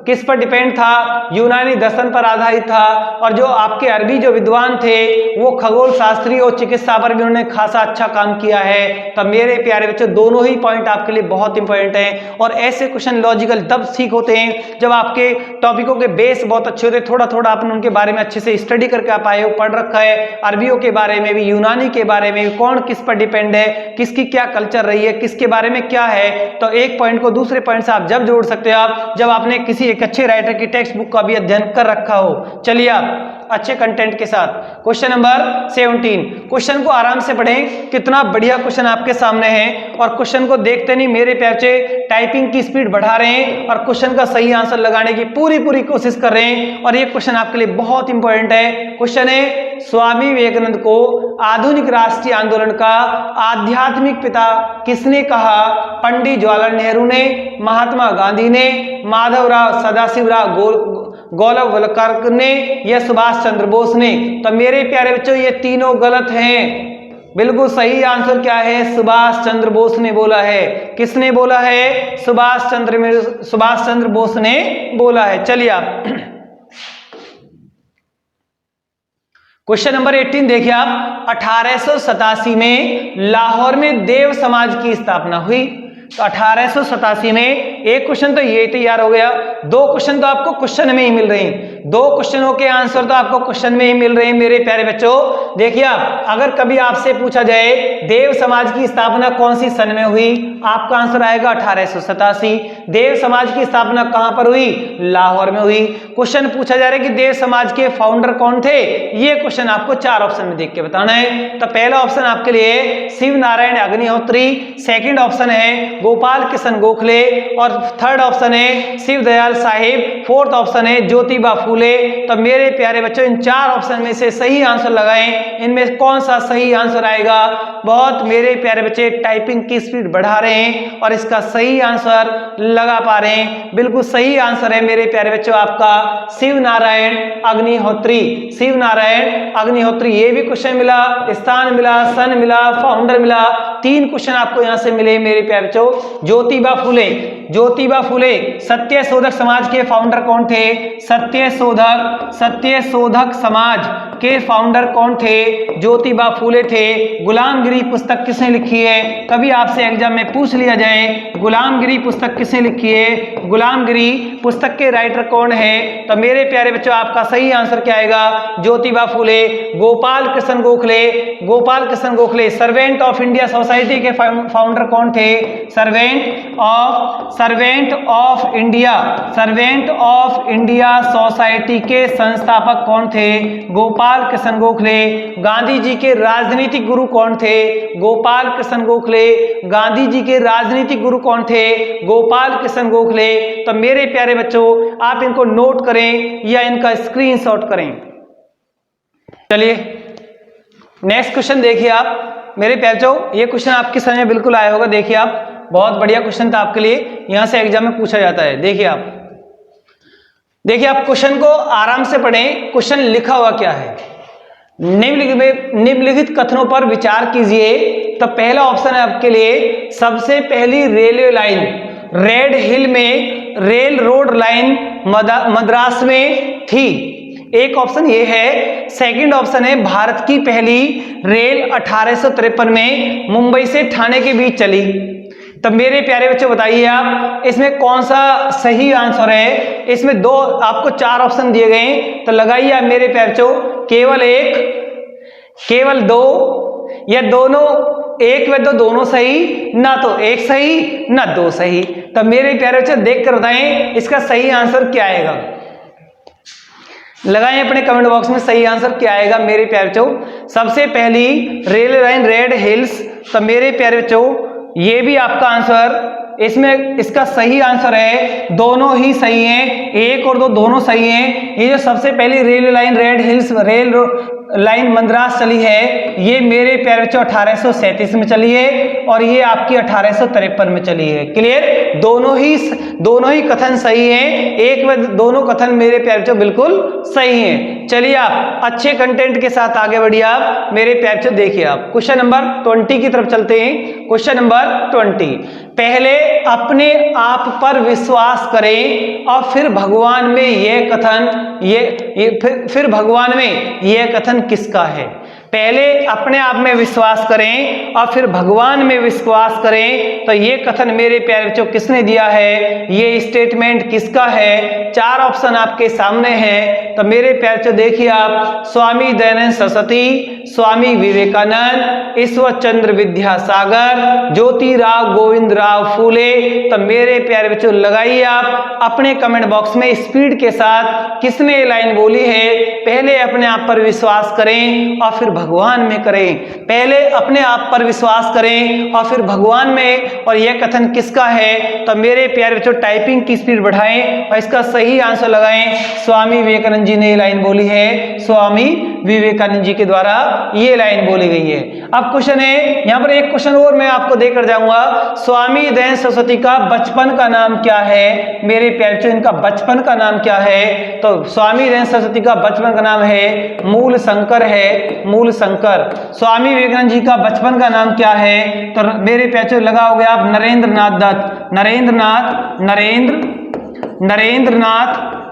[SPEAKER 1] किस पर डिपेंड था? यूनानी दर्शन पर आधारित था। और जो आपके अरबी जो विद्वान थे वो खगोल शास्त्री और चिकित्सा पर भी उन्होंने खासा अच्छा काम किया है। तो मेरे प्यारे बच्चों, दोनों ही पॉइंट आपके लिए बहुत इंपॉर्टेंट है। और ऐसे क्वेश्चन लॉजिकल तब ठीक होते हैं जब आपके टॉपिकों के बेस बहुत अच्छे होते हैं, थोड़ा थोड़ा आपने उनके बारे में अच्छे से स्टडी करके आप आए हो, पढ़ रखा है, अरबियों के बारे में भी, यूनानी के बारे में भी, कौन किस पर डिपेंड है, किसकी क्या कल्चर रही है, किसके बारे में क्या है। तो एक पॉइंट को दूसरे पॉइंट से आप जब जोड़ सकते हो आप जब आपने किसी एक अच्छे राइटर की टेक्स्ट बुक का भी अध्ययन कर रखा हो। चलिए आप अच्छे कंटेंट के साथ क्वेश्चन नंबर 17। क्वेश्चन को आराम से पढ़ें, कितना बढ़िया क्वेश्चन आपके सामने है। और क्वेश्चन को देखते नहीं मेरे प्यारे टाइपिंग की स्पीड बढ़ा रहे हैं और क्वेश्चन का सही आंसर लगाने की पूरी कोशिश कर रहे हैं। और ये क्वेश्चन आपके लिए बहुत इंपॉर्टेंट है। क्वेश्चन है, स्वामी विवेकानंद को आधुनिक राष्ट्रीय आंदोलन का आध्यात्मिक पिता किसने कहा? पंडित जवाहरलाल नेहरू ने, महात्मा गांधी ने, माधवराव सदाशिवराव गोलवलकर ने या सुभाष चंद्र बोस ने? तो मेरे प्यारे बच्चों, ये तीनों गलत हैं। बिल्कुल सही आंसर क्या है? सुभाष चंद्र बोस ने बोला है। किसने बोला है? सुभाष चंद्र बोस ने बोला है। चलिए आप क्वेश्चन नंबर 18 देखिए आप। 1887 में लाहौर में देव समाज की स्थापना हुई। तो 1887 में एक क्वेश्चन तो ये तैयार हो गया, दो क्वेश्चन तो आपको क्वेश्चन में ही मिल रहे हैं, दो क्वेश्चनों के आंसर तो आपको क्वेश्चन में ही मिल रहे हैं मेरे प्यारे बच्चों। देखिए आप, अगर कभी आपसे पूछा जाए देव समाज की स्थापना कौन सी सन में हुई, आपका आंसर आएगा 1887। देव समाज की स्थापना कहां पर हुई? लाहौर में हुई। क्वेश्चन पूछा जा रहा है कि देव समाज के फाउंडर कौन थे, ये क्वेश्चन आपको चार ऑप्शन में देख के बताना है। तो पहला ऑप्शन आपके लिए शिव नारायण अग्निहोत्री, सेकंड ऑप्शन है गोपाल कृष्ण गोखले और थर्ड ऑप्शन है शिव दयाल साहिब, फोर्थ ऑप्शन है ज्योतिबा फूले। तो मेरे प्यारे बच्चों, इन चार ऑप्शन में से सही आंसर लगाएं, इनमें कौन सा सही आंसर आएगा? बहुत मेरे प्यारे बच्चे टाइपिंग की स्पीड बढ़ा रहे हैं और इसका सही आंसर लगा पा रहे हैं। बिल्कुल सही आंसर है मेरे प्यारे बच्चों आपका शिव नारायण अग्निहोत्री। शिव नारायण अग्निहोत्री। ये भी क्वेश्चन मिला, स्थान मिला, सन मिला, फाउंडर मिला, तीन क्वेश्चन आपको यहां से मिले मेरे प्यारे बच्चों। ज्योतिबा फूले, ज्योतिबा फूले सत्य शोधक समाज के फाउंडर कौन थे? सत्य शोधक समाज के फाउंडर कौन थे? ज्योतिबा फूले थे। गुलामगिरी पुस्तक किसने लिखी है? कभी आपसे एग्जाम में पूछ लिया जाए गुलामगिरी पुस्तक किसने लिखी है, गुलामगिरी पुस्तक के राइटर कौन है? तो मेरे प्यारे बच्चों, आपका सही आंसर क्या आएगा? Jyotiba Phule. Gopal Krishna Gokhale, Gopal Krishna Gokhale servant of India society के फाउंडर कौन थे? सर्वेंट ऑफ इंडिया सोसाइटी के संस्थापक कौन थे? गोपाल कृष्ण गोखले। गांधी जी के राजनीतिक गुरु कौन थे? गोपाल कृष्ण गोखले। गांधी जी के राजनीतिक गुरु कौन थे? गोपाल कृष्ण गोखले। तो मेरे प्यारे बच्चों, आप इनको नोट करें या इनका स्क्रीनशॉट करें। चलिए नेक्स्ट क्वेश्चन देखिए आप मेरे प्यारे बच्चों, ये क्वेश्चन आपके समझ में बिल्कुल आया होगा। देखिए आप, बहुत बढ़िया क्वेश्चन था आपके लिए, यहां से एग्जाम में पूछा जाता है। देखिए आप क्वेश्चन को आराम से पढ़ें। क्वेश्चन लिखा हुआ क्या है? निम्नलिखित कथनों पर विचार कीजिए। तो पहला ऑप्शन है आपके लिए, सबसे पहली रेलवे लाइन रेड हिल में रेल रोड लाइन मद्रास में थी। एक ऑप्शन ये है। सेकंड ऑप्शन है, भारत की पहली रेल 1853 में मुंबई से ठाणे के बीच चली। तब मेरे प्यारे बच्चों बताइए आप इसमें कौन सा सही आंसर है। इसमें दो आपको 4 ऑप्शन दिए गए हैं, तो लगाइए आप मेरे प्यारे बच्चों केवल एक, केवल दो, या दोनों, एक व दो दोनों सही, ना तो एक सही ना दो सही। तब मेरे प्यारे बच्चों देख कर बताएं इसका सही आंसर क्या आएगा। लगाएं अपने कमेंट बॉक्स में सही आंसर क्या आएगा मेरे प्यारे बच्चों। सबसे पहली रेल लाइन रेड हिल्स, तो मेरे प्यारे बच्चों ये भी आपका आंसर, इसमें इसका सही आंसर है, दोनों ही सही हैं, एक और दो दोनों सही हैं। ये जो सबसे पहली rail line red hills rail line Madras चली है, ये मेरे प्यारे बच्चों 1837 में चली है और ये आपकी 1853 में चली है। क्लियर, दोनों ही कथन सही हैं, एक व दोनों कथन मेरे प्यारे बच्चों बिल्कुल सही हैं। चलिए आप अच्छे कंटेंट के साथ आगे बढ़िए आप मेरे प्यारे बच्चों। देखिए आप क्वेश्चन नंबर 20 की तरफ चलते हैं। क्वेश्चन नंबर 20, पहले अपने आप पर विश्वास करें और फिर भगवान में यह कथन फिर भगवान में यह कथन किसका है। पहले अपने आप में विश्वास करें और फिर भगवान में विश्वास करें, तो ये कथन मेरे प्यारे बच्चों किसने दिया है, ये स्टेटमेंट किसका है। 4 ऑप्शन आपके सामने हैं, तो मेरे प्यारे बच्चों देखिए आप, स्वामी दयानंद सरस्वती, स्वामी विवेकानंद, ईश्वर चंद्र विद्यासागर, ज्योतिराव गोविंद राव फूले। तो मेरे प्यारे बच्चों लगाइए आप अपने कमेंट बॉक्स में स्पीड के साथ किसने लाइन बोली है, पहले अपने आप पर विश्वास करें और फिर भगवान में करें। पहले अपने आप पर विश्वास करें और फिर भगवान में, और यह कथन किसका है। तो मेरे प्यारे बच्चों टाइपिंग की स्पीड बढ़ाएं और इसका सही आंसर लगाएं। स्वामी विवेकानंद जी ने लाइन बोली है, स्वामी विवेकानंद जी के द्वारा ये लाइन बोली गई है। अब क्वेश्चन है, यहाँ पर एक क्वेश्चन और मैं आपको देकर जाऊंगा, स्वामी दयानंद सरस्वती का बचपन का नाम क्या है। मेरे प्यारे बच्चों इनका बचपन का नाम क्या है। तो स्वामी दयानंद सरस्वती का बचपन का नाम है मूल शंकर है, मूल शंकर। स्वामी विवेकानंद जी का बचपन का नाम क्या है, तो मेरे प्यारे लगाओगे आप नरेंद्रनाथ दत्त,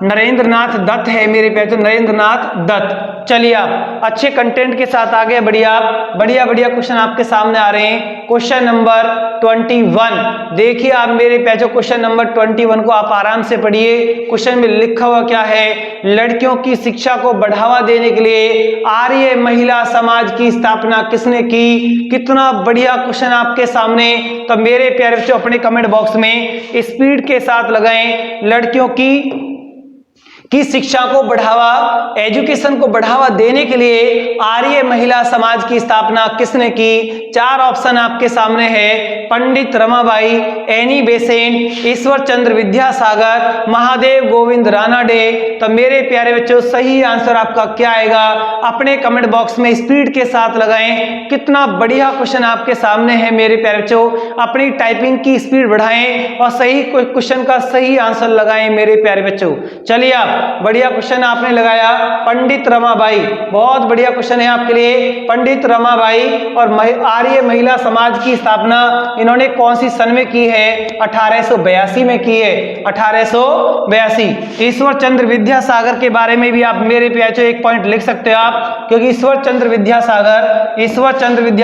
[SPEAKER 1] नरेंद्रनाथ दत्त है मेरे प्यारे, नरेंद्रनाथ दत्त। चलिए आप अच्छे कंटेंट के साथ आगे बढ़िए आप, बढ़िया क्वेश्चन आपके सामने आ रहे हैं। क्वेश्चन नंबर 21 देखिए आप मेरे प्यारे, क्वेश्चन नंबर 21 को आप आराम से पढ़िए। क्वेश्चन में लिखा हुआ क्या है, लड़कियों की शिक्षा को बढ़ावा देने के लिए आर्य महिला समाज की स्थापना किसने की। कितना बढ़िया क्वेश्चन आपके सामने। तो मेरे प्यारे बच्चों अपने कमेंट बॉक्स में स्पीड के साथ लगाएं, लड़कियों की शिक्षा को बढ़ावा, एजुकेशन को बढ़ावा देने के लिए आर्य महिला समाज की स्थापना किसने की। 4 ऑप्शन आपके सामने है, पंडित रमाबाई, एनी बेसेंट, ईश्वर चंद्र विद्यासागर, महादेव गोविंद रानाडे। तो मेरे प्यारे बच्चों सही आंसर आपका क्या आएगा, अपने कमेंट बॉक्स में स्पीड के साथ लगाएं। कितना बढ़िया क्वेश्चन आपके सामने है मेरे प्यारे बच्चों, अपनी टाइपिंग की स्पीड बढ़ाएं और सही क्वेश्चन का सही आंसर लगाएं मेरे प्यारे बच्चों। चलिए आप बढ़िया क्वेश्चन आपने लगाया, पंडित रमाबाई, बहुत बढ़िया क्वेश्चन है आपके लिए। पंडित रमाबाई और आर्य महिला समाज की स्थापना इन्होंने कौन सी सन में की है, 1882 में की है, 1882। ईश्वर चंद्र विद्यासागर के बारे में भी आप मेरे प्यारे एक पॉइंट लिख सकते हो आप, क्योंकि ईश्वर चंद्र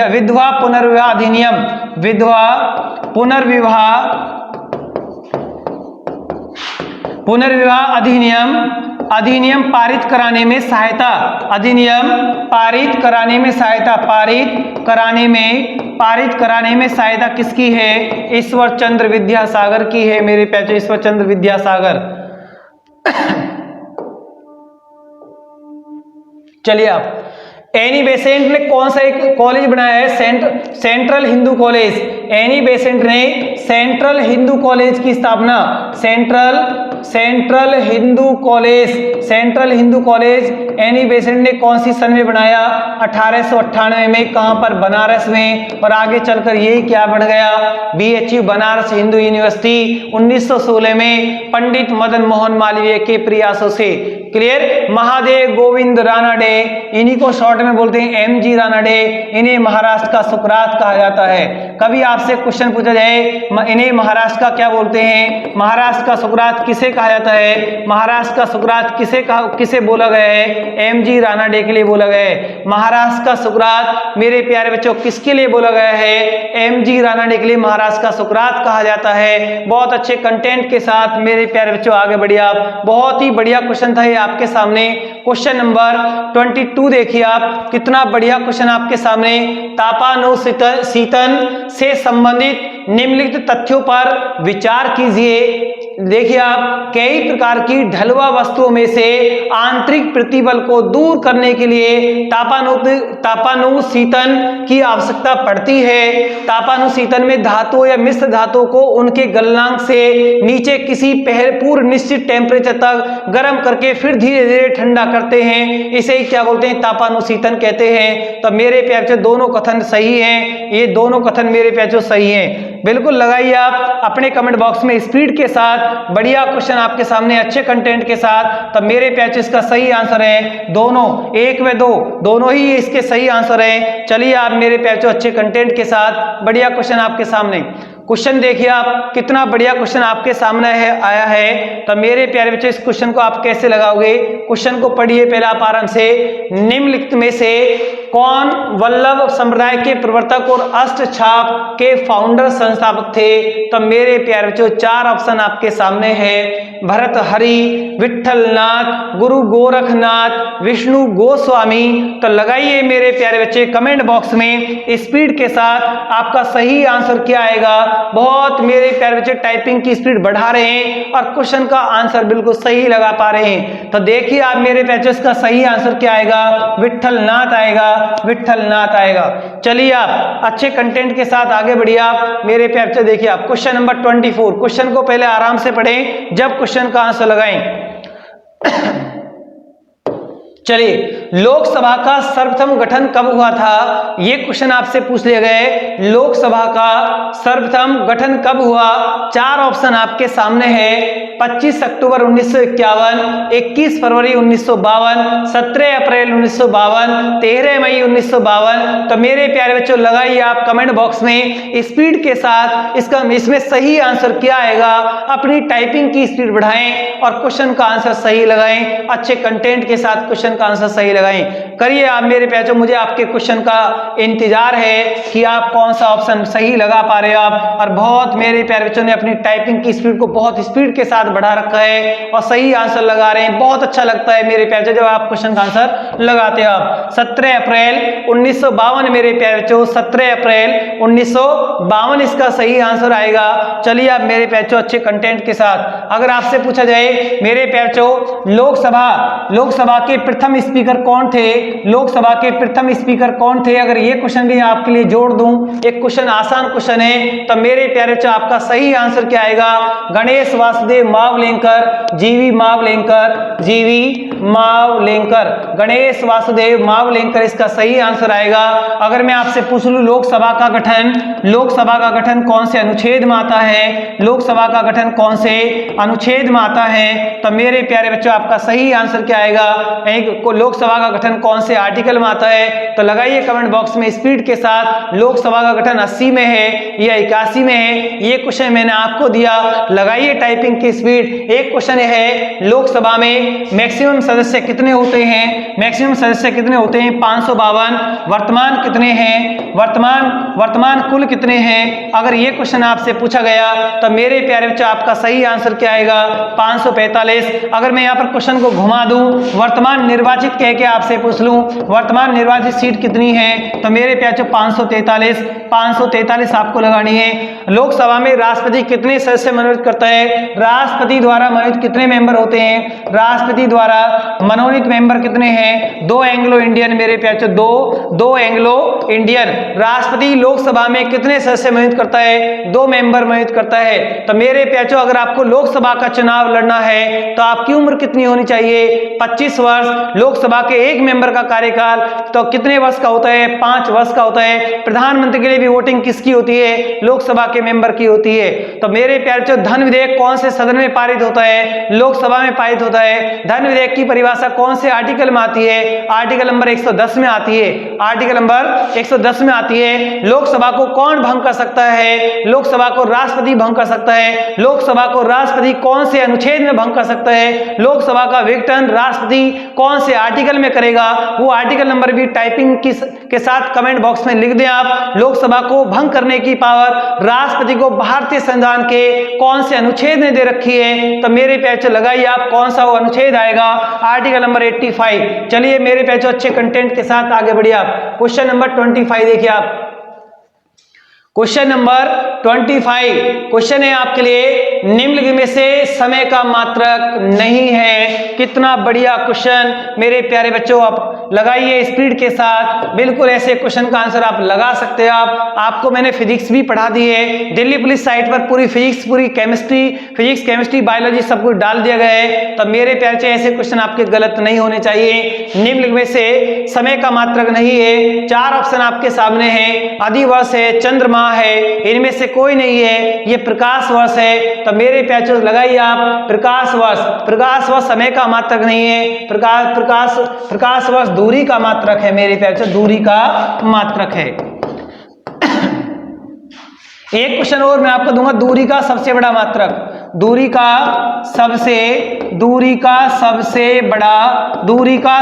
[SPEAKER 1] विधवा पुनर्विवाह अधिनियम, विधवा पुनर्विवाह अधिनियम पारित कराने में सहायता, पारित कराने में सहायता किसकी है, ईश्वर चंद्र विद्यासागर की है मेरे प्यारे, ईश्वर चंद्र विद्यासागर। चलिए आप, एनी बेसेंट ने कौन सा एक कॉलेज बनाया है, central Hindu college. Annie Besant ने सेंट्रल हिंदू कॉलेज की स्थापना, central Hindu college Annie Besant ने कौन सी सन में बनाया, 1898 में। कहां पर, बनारस में। और आगे चलकर यही क्या बन गया, BHU बनारस हिंदू यूनिवर्सिटी। 1916 में पंडित मदन मोहन मालवीय के प्रयासों से क्लियर। महादेव गोविंद रानाडे, इन्हीं को शॉर्ट में बोलते हैं एमजी रानाडे। इन्हें महाराष्ट्र का सुकरात कहा जाता है। कभी आपसे क्वेश्चन पूछा जाए इन्हें महाराष्ट्र का क्या बोलते हैं, महाराष्ट्र का सुकरात किसे कहा जाता है, महाराष्ट्र का सुकरात किसे बोला गया है, एमजी रानाडे के लिए बोला गया है। महाराष्ट्र का सुकरात मेरे प्यारे बच्चों किसके लिए बोला गया है, एमजी रानाडे के लिए महाराष्ट्र का सुकरात कहा जाता है। बहुत अच्छे कंटेंट के साथ मेरे प्यारे बच्चों आगे बढ़िए आप। बहुत ही बढ़िया क्वेश्चन था ये आपके सामने। क्वेश्चन नंबर 22 देखिए आप, कितना बढ़िया क्वेश्चन आपके सामने। तापानुशीतन से संबंधित निम्नलिखित तथ्यों पर विचार कीजिए। देखिए आप, कई प्रकार की ढलुआ वस्तुओं में से आंतरिक प्रतिबल को दूर करने के लिए तापानुशीतन की आवश्यकता पड़ती है। तापानुशीतन में धातु या मिश्र धातु को उनके गलनांक से नीचे किसी पूर्व निश्चित टेम्परेचर तक गर्म करके फिर धीरे धीरे ठंडा करते हैं। इसे ही क्या बोलते हैं, तापानुशीतन कहते हैं। तो मेरे प्यारे दोनों कथन सही हैं, ये दोनों कथन मेरे प्यारे सही हैं। बिल्कुल लगाइए आप अपने कमेंट बॉक्स में स्पीड के साथ। बढ़िया क्वेश्चन आपके सामने अच्छे कंटेंट के साथ। तब मेरे प्यारे इसका सही आंसर है दोनों, 1 व 2 दोनों ही इसके सही आंसर है। चलिए आप मेरे प्यारे अच्छे कंटेंट के साथ बढ़िया क्वेश्चन आपके सामने। क्वेश्चन देखिए आप, कितना बढ़िया क्वेश्चन आपके सामने आया है। तो मेरे प्यारे बच्चों इस क्वेश्चन को आप कैसे लगाओगे, क्वेश्चन को पढ़िए पहले आप आराम से। निम्नलिखित में से कौन वल्लभ संप्रदाय के प्रवर्तक और अष्टछाप के फाउंडर संस्थापक थे। तो मेरे प्यारे बच्चों 4 ऑप्शन आपके सामने है, भर्तृहरि, विट्ठलनाथ, गुरु गोरखनाथ, विष्णु गोस्वामी। तो लगाइए मेरे प्यारे बच्चे कमेंट बॉक्स में स्पीड के साथ आपका सही आंसर क्या आएगा। बहुत मेरे प्यारे बच्चे टाइपिंग की स्पीड बढ़ा रहे हैं और क्वेश्चन का आंसर बिल्कुल सही लगा पा रहे हैं। तो देखिए आप मेरे प्यारे इसका सही आंसर क्या आएगा, विट्ठलनाथ आएगा, विट्ठलनाथ आएगा। चलिए आप अच्छे कंटेंट के साथ आगे बढ़िए आप मेरे प्यारे। देखिए आप क्वेश्चन नंबर 24, क्वेश्चन को पहले आराम से पढ़ें जब क्वेश्चन का आंसर लगाएं। चलिए, लोकसभा का सर्वप्रथम गठन कब हुआ था, ये क्वेश्चन आपसे पूछ लिए गए। लोकसभा का सर्वप्रथम गठन कब हुआ, 4 ऑप्शन आपके सामने है। 25 अक्टूबर 1951, 21 फरवरी 1952, 17 अप्रैल 1952, 13 मई 1952। तो मेरे प्यारे बच्चों लगाइए आप कमेंट बॉक्स में स्पीड के साथ इसमें सही आंसर क्या आएगा। अपनी टाइपिंग की स्पीड बढ़ाएं और क्वेश्चन का आंसर सही लगाएं। अच्छे कंटेंट के साथ क्वेश्चन का आंसर सही लगाएं। करिए आप मेरे प्यारे, मुझे आपके क्वेश्चन का इंतजार है कि आप कौन सा ऑप्शन सही लगा पा रहे हो आप। और बहुत मेरे प्यारे बच्चों ने अपनी टाइपिंग की स्पीड को बहुत स्पीड के साथ बढ़ा रखा है और सही आंसर लगा रहे हैं। बहुत अच्छा लगता है मेरे प्यारे जब आप क्वेश्चन का आंसर लगाते हो आप। 17 अप्रैल 1952 मेरे प्यारे बच्चों, 17 अप्रैल 1952 इसका सही आंसर आएगा। चलिए आप मेरे प्यारे अच्छे कंटेंट के साथ, अगर आपसे पूछा जाए मेरे प्यारे लोकसभा के प्रथम स्पीकर कौन थे, लोकसभा के प्रथम स्पीकर कौन थे, अगर ये क्वेश्चन भी आपके लिए जोड़ दूं, एक क्वेश्चन आसान क्वेश्चन है। तो मेरे प्यारे बच्चों आपका सही आंसर क्या आएगा, गणेश वासुदेव मावलेंकर, जीवी मावलेंकर, जीवी मावलेंकर, गणेश वासुदेव मावलेंकर इसका सही आंसर आएगा। अगर मैं आपसे पूछ लूं लोकसभा का गठन कौन से अनुच्छेद में आता है, लोकसभा का गठन कौन से अनुच्छेद में आता है, तो मेरे प्यारे बच्चों आपका सही आंसर क्या आएगा, लोकसभा का गठन कौन से आर्टिकल में आता है। तो लगाइए कमेंट बॉक्स में स्पीड के साथ, लोकसभा का गठन 80 में है या 81 में है, ये क्वेश्चन मैंने आपको दिया। लगाइए टाइपिंग की स्पीड। एक क्वेश्चन है, लोकसभा में मैक्सिमम सदस्य कितने होते हैं, मैक्सिमम सदस्य कितने होते हैं 552, वर्तमान कितने हैं, वर्तमान कुल कितने हैं। अगर ये क्वेश्चन आपसे पूछा गया तो मेरे प्यारे बच्चों आपका सही आंसर क्या आएगा, 545। अगर मैं यहाँ पर क्वेश्चन को घुमा दूं, वर्तमान निर्वाचित कह के आपसे पूछ लूं वर्तमान निर्वाचित सीट कितनी है, तो मेरे प्यारे 543 आपको लगानी है। लोकसभा में राष्ट्रपति कितने सदस्य मनोनीत करता है, राष्ट्रपति द्वारा मनोनीत कितने मेंबर होते हैं, राष्ट्रपति द्वारा मनोनीत मेंबर कितने हैं, 2 एंग्लो इंडियन मेरे प्यारे, 2 एंग्लो इंडियन। राष्ट्रपति लोकसभा में कितने सदस्य मनोनीत करता है, 2 मेंबर मनोनीत करता है। तो मेरे प्यारे अगर आपको लोकसभा का चुनाव लड़ना है तो आपकी उम्र कितनी होनी चाहिए, 25 वर्ष। लोकसभा के एक मेंबर का कार्यकाल तो कितने वर्ष का होता है, 5 वर्ष का होता है। प्रधानमंत्री के लिए भी वोटिंग किसकी होती है, लोकसभा के मेंबर की होती है। तो मेरे प्यारे धन विधेयक कौन से सदन में पारित होता है, लोकसभा में पारित होता है। धन विधेयक की की परिभाषा कौन से आर्टिकल में आती है? आर्टिकल नंबर 110 में आती है। आर्टिकल नंबर 110 में आती है। लोकसभा को कौन भंग कर सकता है? लोकसभा को राष्ट्रपति भंग कर सकता है। लोकसभा को राष्ट्रपति कौन से अनुच्छेद में भंग कर सकता है? लोकसभा का विघटन राष्ट्रपति कौन से आर्टिकल में करेगा? वो आर्टिकल नंबर भी टाइपिंग के साथ कमेंट बॉक्स में लिख दें आप। लोकसभा को भंग करने की पावर राष्ट्रपति को भारतीय संविधान के कौन से अनुच्छेद ने दे रखी है? तो मेरे पैचो लगाइए आप, कौन सा वो अनुच्छेद आएगा? Article number 85। चलिए मेरे पैचो अच्छे कंटेंट के साथ आगे बढ़िए आप। क्वेश्चन नंबर 25 देखिए आप। क्वेश्चन नंबर 25 क्वेश्चन है आपके लिए, निम्नलिखित में से समय का मात्रक नहीं है। कितना बढ़िया क्वेश्चन मेरे प्यारे बच्चों, आप लगाइए स्पीड के साथ। बिल्कुल ऐसे क्वेश्चन का आंसर आप लगा सकते हो। आपको मैंने फिजिक्स भी पढ़ा दी है। दिल्ली पुलिस साइट पर पूरी फिजिक्स, पूरी केमिस्ट्री, फिजिक्स केमिस्ट्री बायोलॉजी सब कुछ डाल दिया गया है। तो मेरे प्यारे ऐसे क्वेश्चन आपके गलत नहीं होने चाहिए। निम्नलिखित में से समय का मात्रक नहीं है। 4 ऑप्शन आपके सामने हैं। अधिवर्ष है, चंद्रमा है, इनमें से कोई नहीं है। ये प्रकाश वर्ष है। तो मेरे पैचो लगाइए आप प्रकाश वर्ष। प्रकाश वर्ष समय का मात्रक नहीं है। प्रकाश वर्ष दूरी का मात्रक है। मेरे पैचो दूरी का मात्रक है। एक क्वेश्चन और मैं आपको दूंगा, दूरी का सबसे बड़ा मात्रक। दूरी का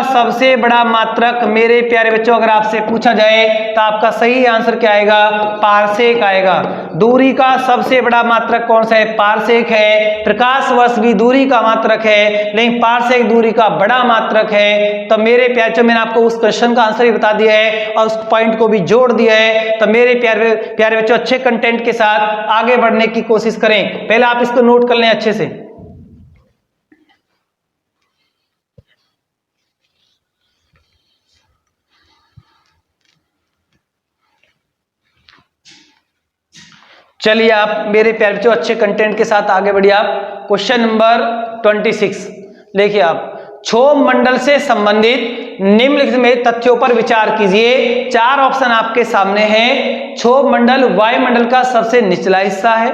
[SPEAKER 1] सबसे बड़ा मात्रक मेरे प्यारे बच्चों, अगर आपसे पूछा जाए तो आपका सही आंसर क्या आएगा? पारसेक आएगा। दूरी का सबसे बड़ा मात्रक कौन सा है? पारसेक है। प्रकाश वर्ष भी दूरी का मात्रक है, लेकिन पारसेक दूरी का बड़ा मात्रक है। तो मेरे प्यारे बच्चों, मैंने आपको उस क्वेश्चन का आंसर ही बता दिया है और उस पॉइंट को भी जोड़ दिया है। तो मेरे प्यारे बच्चों, अच्छे कंटेंट के साथ आगे बढ़ने की कोशिश करें। पहले आप इसको नोट कर लें अच्छे से। चलिए आप मेरे प्यारे बच्चों अच्छे कंटेंट के साथ आगे बढ़िए आप। क्वेश्चन नंबर 26 देखिए आप। क्षोभ मंडल से संबंधित निम्नलिखित में तथ्यों पर विचार कीजिए। 4 ऑप्शन आपके सामने हैं। क्षोभ मंडल वायुमंडल का सबसे निचला हिस्सा है।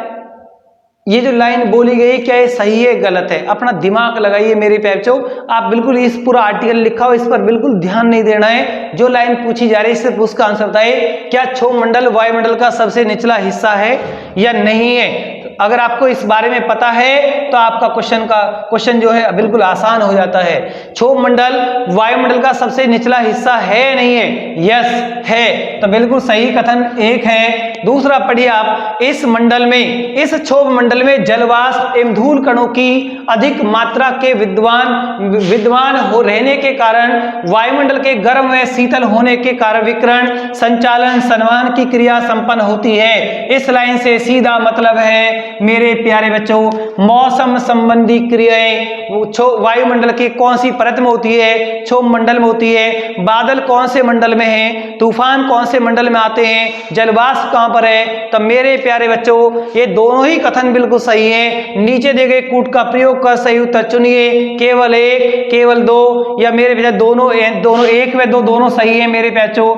[SPEAKER 1] ये जो लाइन बोली गई, क्या ये सही है गलत है? अपना दिमाग लगाइए मेरे प्यारे बच्चों। आप बिल्कुल इस पूरा आर्टिकल लिखा हो, इस पर बिल्कुल ध्यान नहीं देना है। जो लाइन पूछी जा रही है सिर्फ उसका आंसर बताइए। क्या क्षोभ मंडल वायुमंडल का सबसे निचला हिस्सा है या नहीं है? अगर आपको इस बारे में पता है तो आपका क्वेश्चन जो है बिल्कुल आसान हो जाता है। क्षोभ मंडल वायुमंडल का सबसे निचला हिस्सा है या नहीं है? यस है। तो बिल्कुल सही कथन एक है। दूसरा पढ़िए आप। इस क्षोभ मंडल में जलवाष्प एवं धूल कणों की अधिक मात्रा के विद्वान हो रहने के कारण वायुमंडल के गर्म व शीतल होने के कारण विकिरण संचालन संवहन की क्रिया संपन्न होती है। इस लाइन से सीधा मतलब है मेरे प्यारे बच्चों, मौसम संबंधी क्रियाएं वायुमंडल की कौन सी परत में होती है? क्षोभ मंडल में होती है। बादल कौन से मंडल में है? तूफान कौन से मंडल में आते हैं? जलवाष्प कहां पर है? तो मेरे प्यारे बच्चों, ये दोनों ही कथन बिल्कुल सही है। नीचे दिए गए कूट का प्रयोग कर सही उत्तर चुनिए। केवल एक, केवल दो, या मेरे बच्चों दोनों एक व दो दोनों सही है। मेरे बच्चों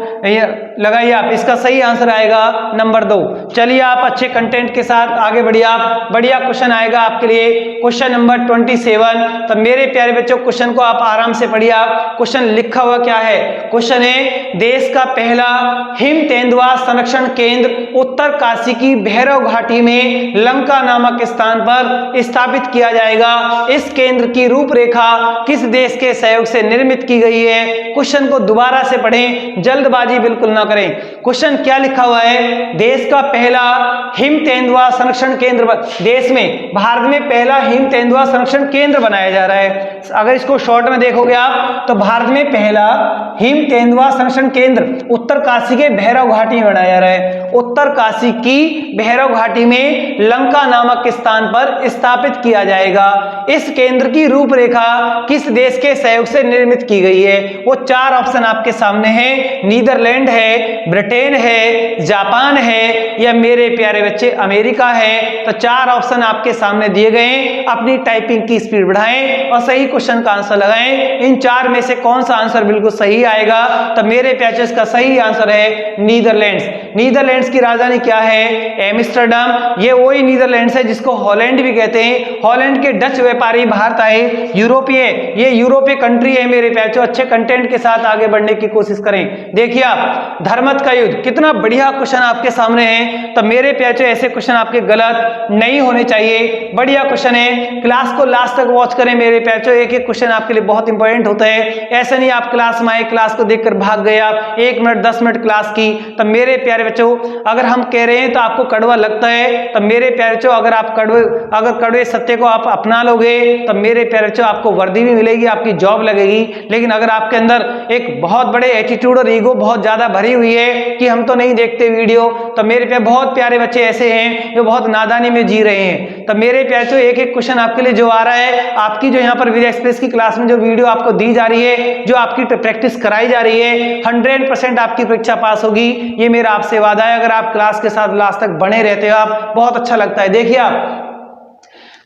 [SPEAKER 1] लगाइए आप, इसका सही आंसर आएगा नंबर 2। चलिए आप अच्छे कंटेंट के साथ आगे बढ़िए आप। बढ़िया क्वेश्चन आएगा आपके लिए। Question number 27। तो मेरे प्यारे बच्चों, क्वेश्चन को आप आराम से पढ़िए आप। क्वेश्चन लिखा हुआ क्या है? क्वेश्चन है, देश का पहला हिम तेंदुआ संरक्षण केंद्र उत्तर काशी की भैरव घाटी में लंका नामक स्थान पर स्थापित किया जाएगा। इस केंद्र की रूपरेखा किस देश के सहयोग से निर्मित की गई है? क्वेश्चन को दोबारा से पढ़ें, जल्दबाजी बिल्कुल ना करें। क्वेश्चन क्या लिखा हुआ है? देश का पहला हिम तेंदुआ संरक्षण केंद्र, देश में भारत में पहला हिम तेंदुआ संरक्षण केंद्र बनाया जा रहा है। अगर इसको शॉर्ट में देखोगे आप तो भारत में पहला हिम तेंदुआ संरक्षण केंद्र उत्तर काशी के भैरव घाटी में बनाया जा रहा है। उत्तर काशी की भैरव घाटी में लंका नामक स्थान पर स्थापित किया जाएगा। इस केंद्र की रूपरेखा किस देश के सहयोग से निर्मित की गई है? वो 4 ऑप्शन आपके सामने हैं। नीदरलैंड है, ब्रिटेन है, जापान है, या मेरे प्यारे बच्चे अमेरिका है। तो 4 ऑप्शन आपके सामने दिए गए हैं। अपनी टाइपिंग की स्पीड बढ़ाएं और सही क्वेश्चन का आंसर लगाएं। इन 4 में से कौन सा आंसर बिल्कुल सही आएगा? तो मेरे प्यारे इसका सही आंसर है नीदरलैंड्स। नीदरलैंड्स की राजधानी क्या है? एम्स्टर्डम। ये वही नीदरलैंड्स है जिसको हॉलैंड भी कहते हैं। हॉलैंड के डच व्यापारी भारत आए। ये यूरोपीय कंट्री है मेरे प्यारे। अच्छे कंटेंट के साथ आगे बढ़ने की कोशिश करें। देखिए आप, धर्मत का युद्ध, कितना बढ़िया क्वेश्चन आपके सामने है। तो मेरे प्यारे ऐसे क्वेश्चन आपके गलत नहीं होने चाहिए, बढ़िया क्वेश्चन है। क्लास को लास्ट तक वॉच करें मेरे प्यारे। एक एक क्वेश्चन आपके लिए बहुत इंपॉर्टेंट होता है। ऐसा नहीं आप क्लास में आए, क्लास को देखकर भाग गए आप 1 मिनट 10 मिनट क्लास की। तो मेरे प्यारे बच्चों, अगर हम कह रहे हैं तो आपको कड़वा लगता है, तो मेरे प्यारे बच्चों अगर कड़वे सत्य को आप अपना लोगे तो मेरे प्यारे बच्चों आपको वर्दी भी मिलेगी, आपकी जॉब लगेगी। लेकिन अगर आपके अंदर एक बहुत बड़े एटीट्यूड और ईगो बहुत ज्यादा भरी हुई है कि हम तो नहीं देखते वीडियो, तो मेरे बहुत प्यारे बच्चे ऐसे हैं जो बहुत नादानी में जी रहे हैं। तो मेरे प्यारे एक एक क्वेश्चन आपके लिए जो आ रहा है, आपकी जो यहाँ पर विजय एक्सप्रेस की क्लास में जो वीडियो आपको दी जा रही है, जो आपकी प्रैक्टिस कराई जा रही है, 100% आपकी परीक्षा पास होगी। ये मेरा आपसे वादा है। अगर आप क्लास के साथ लास्ट तक बने रहते हो, आप बहुत अच्छा लगता है। देखिए आप,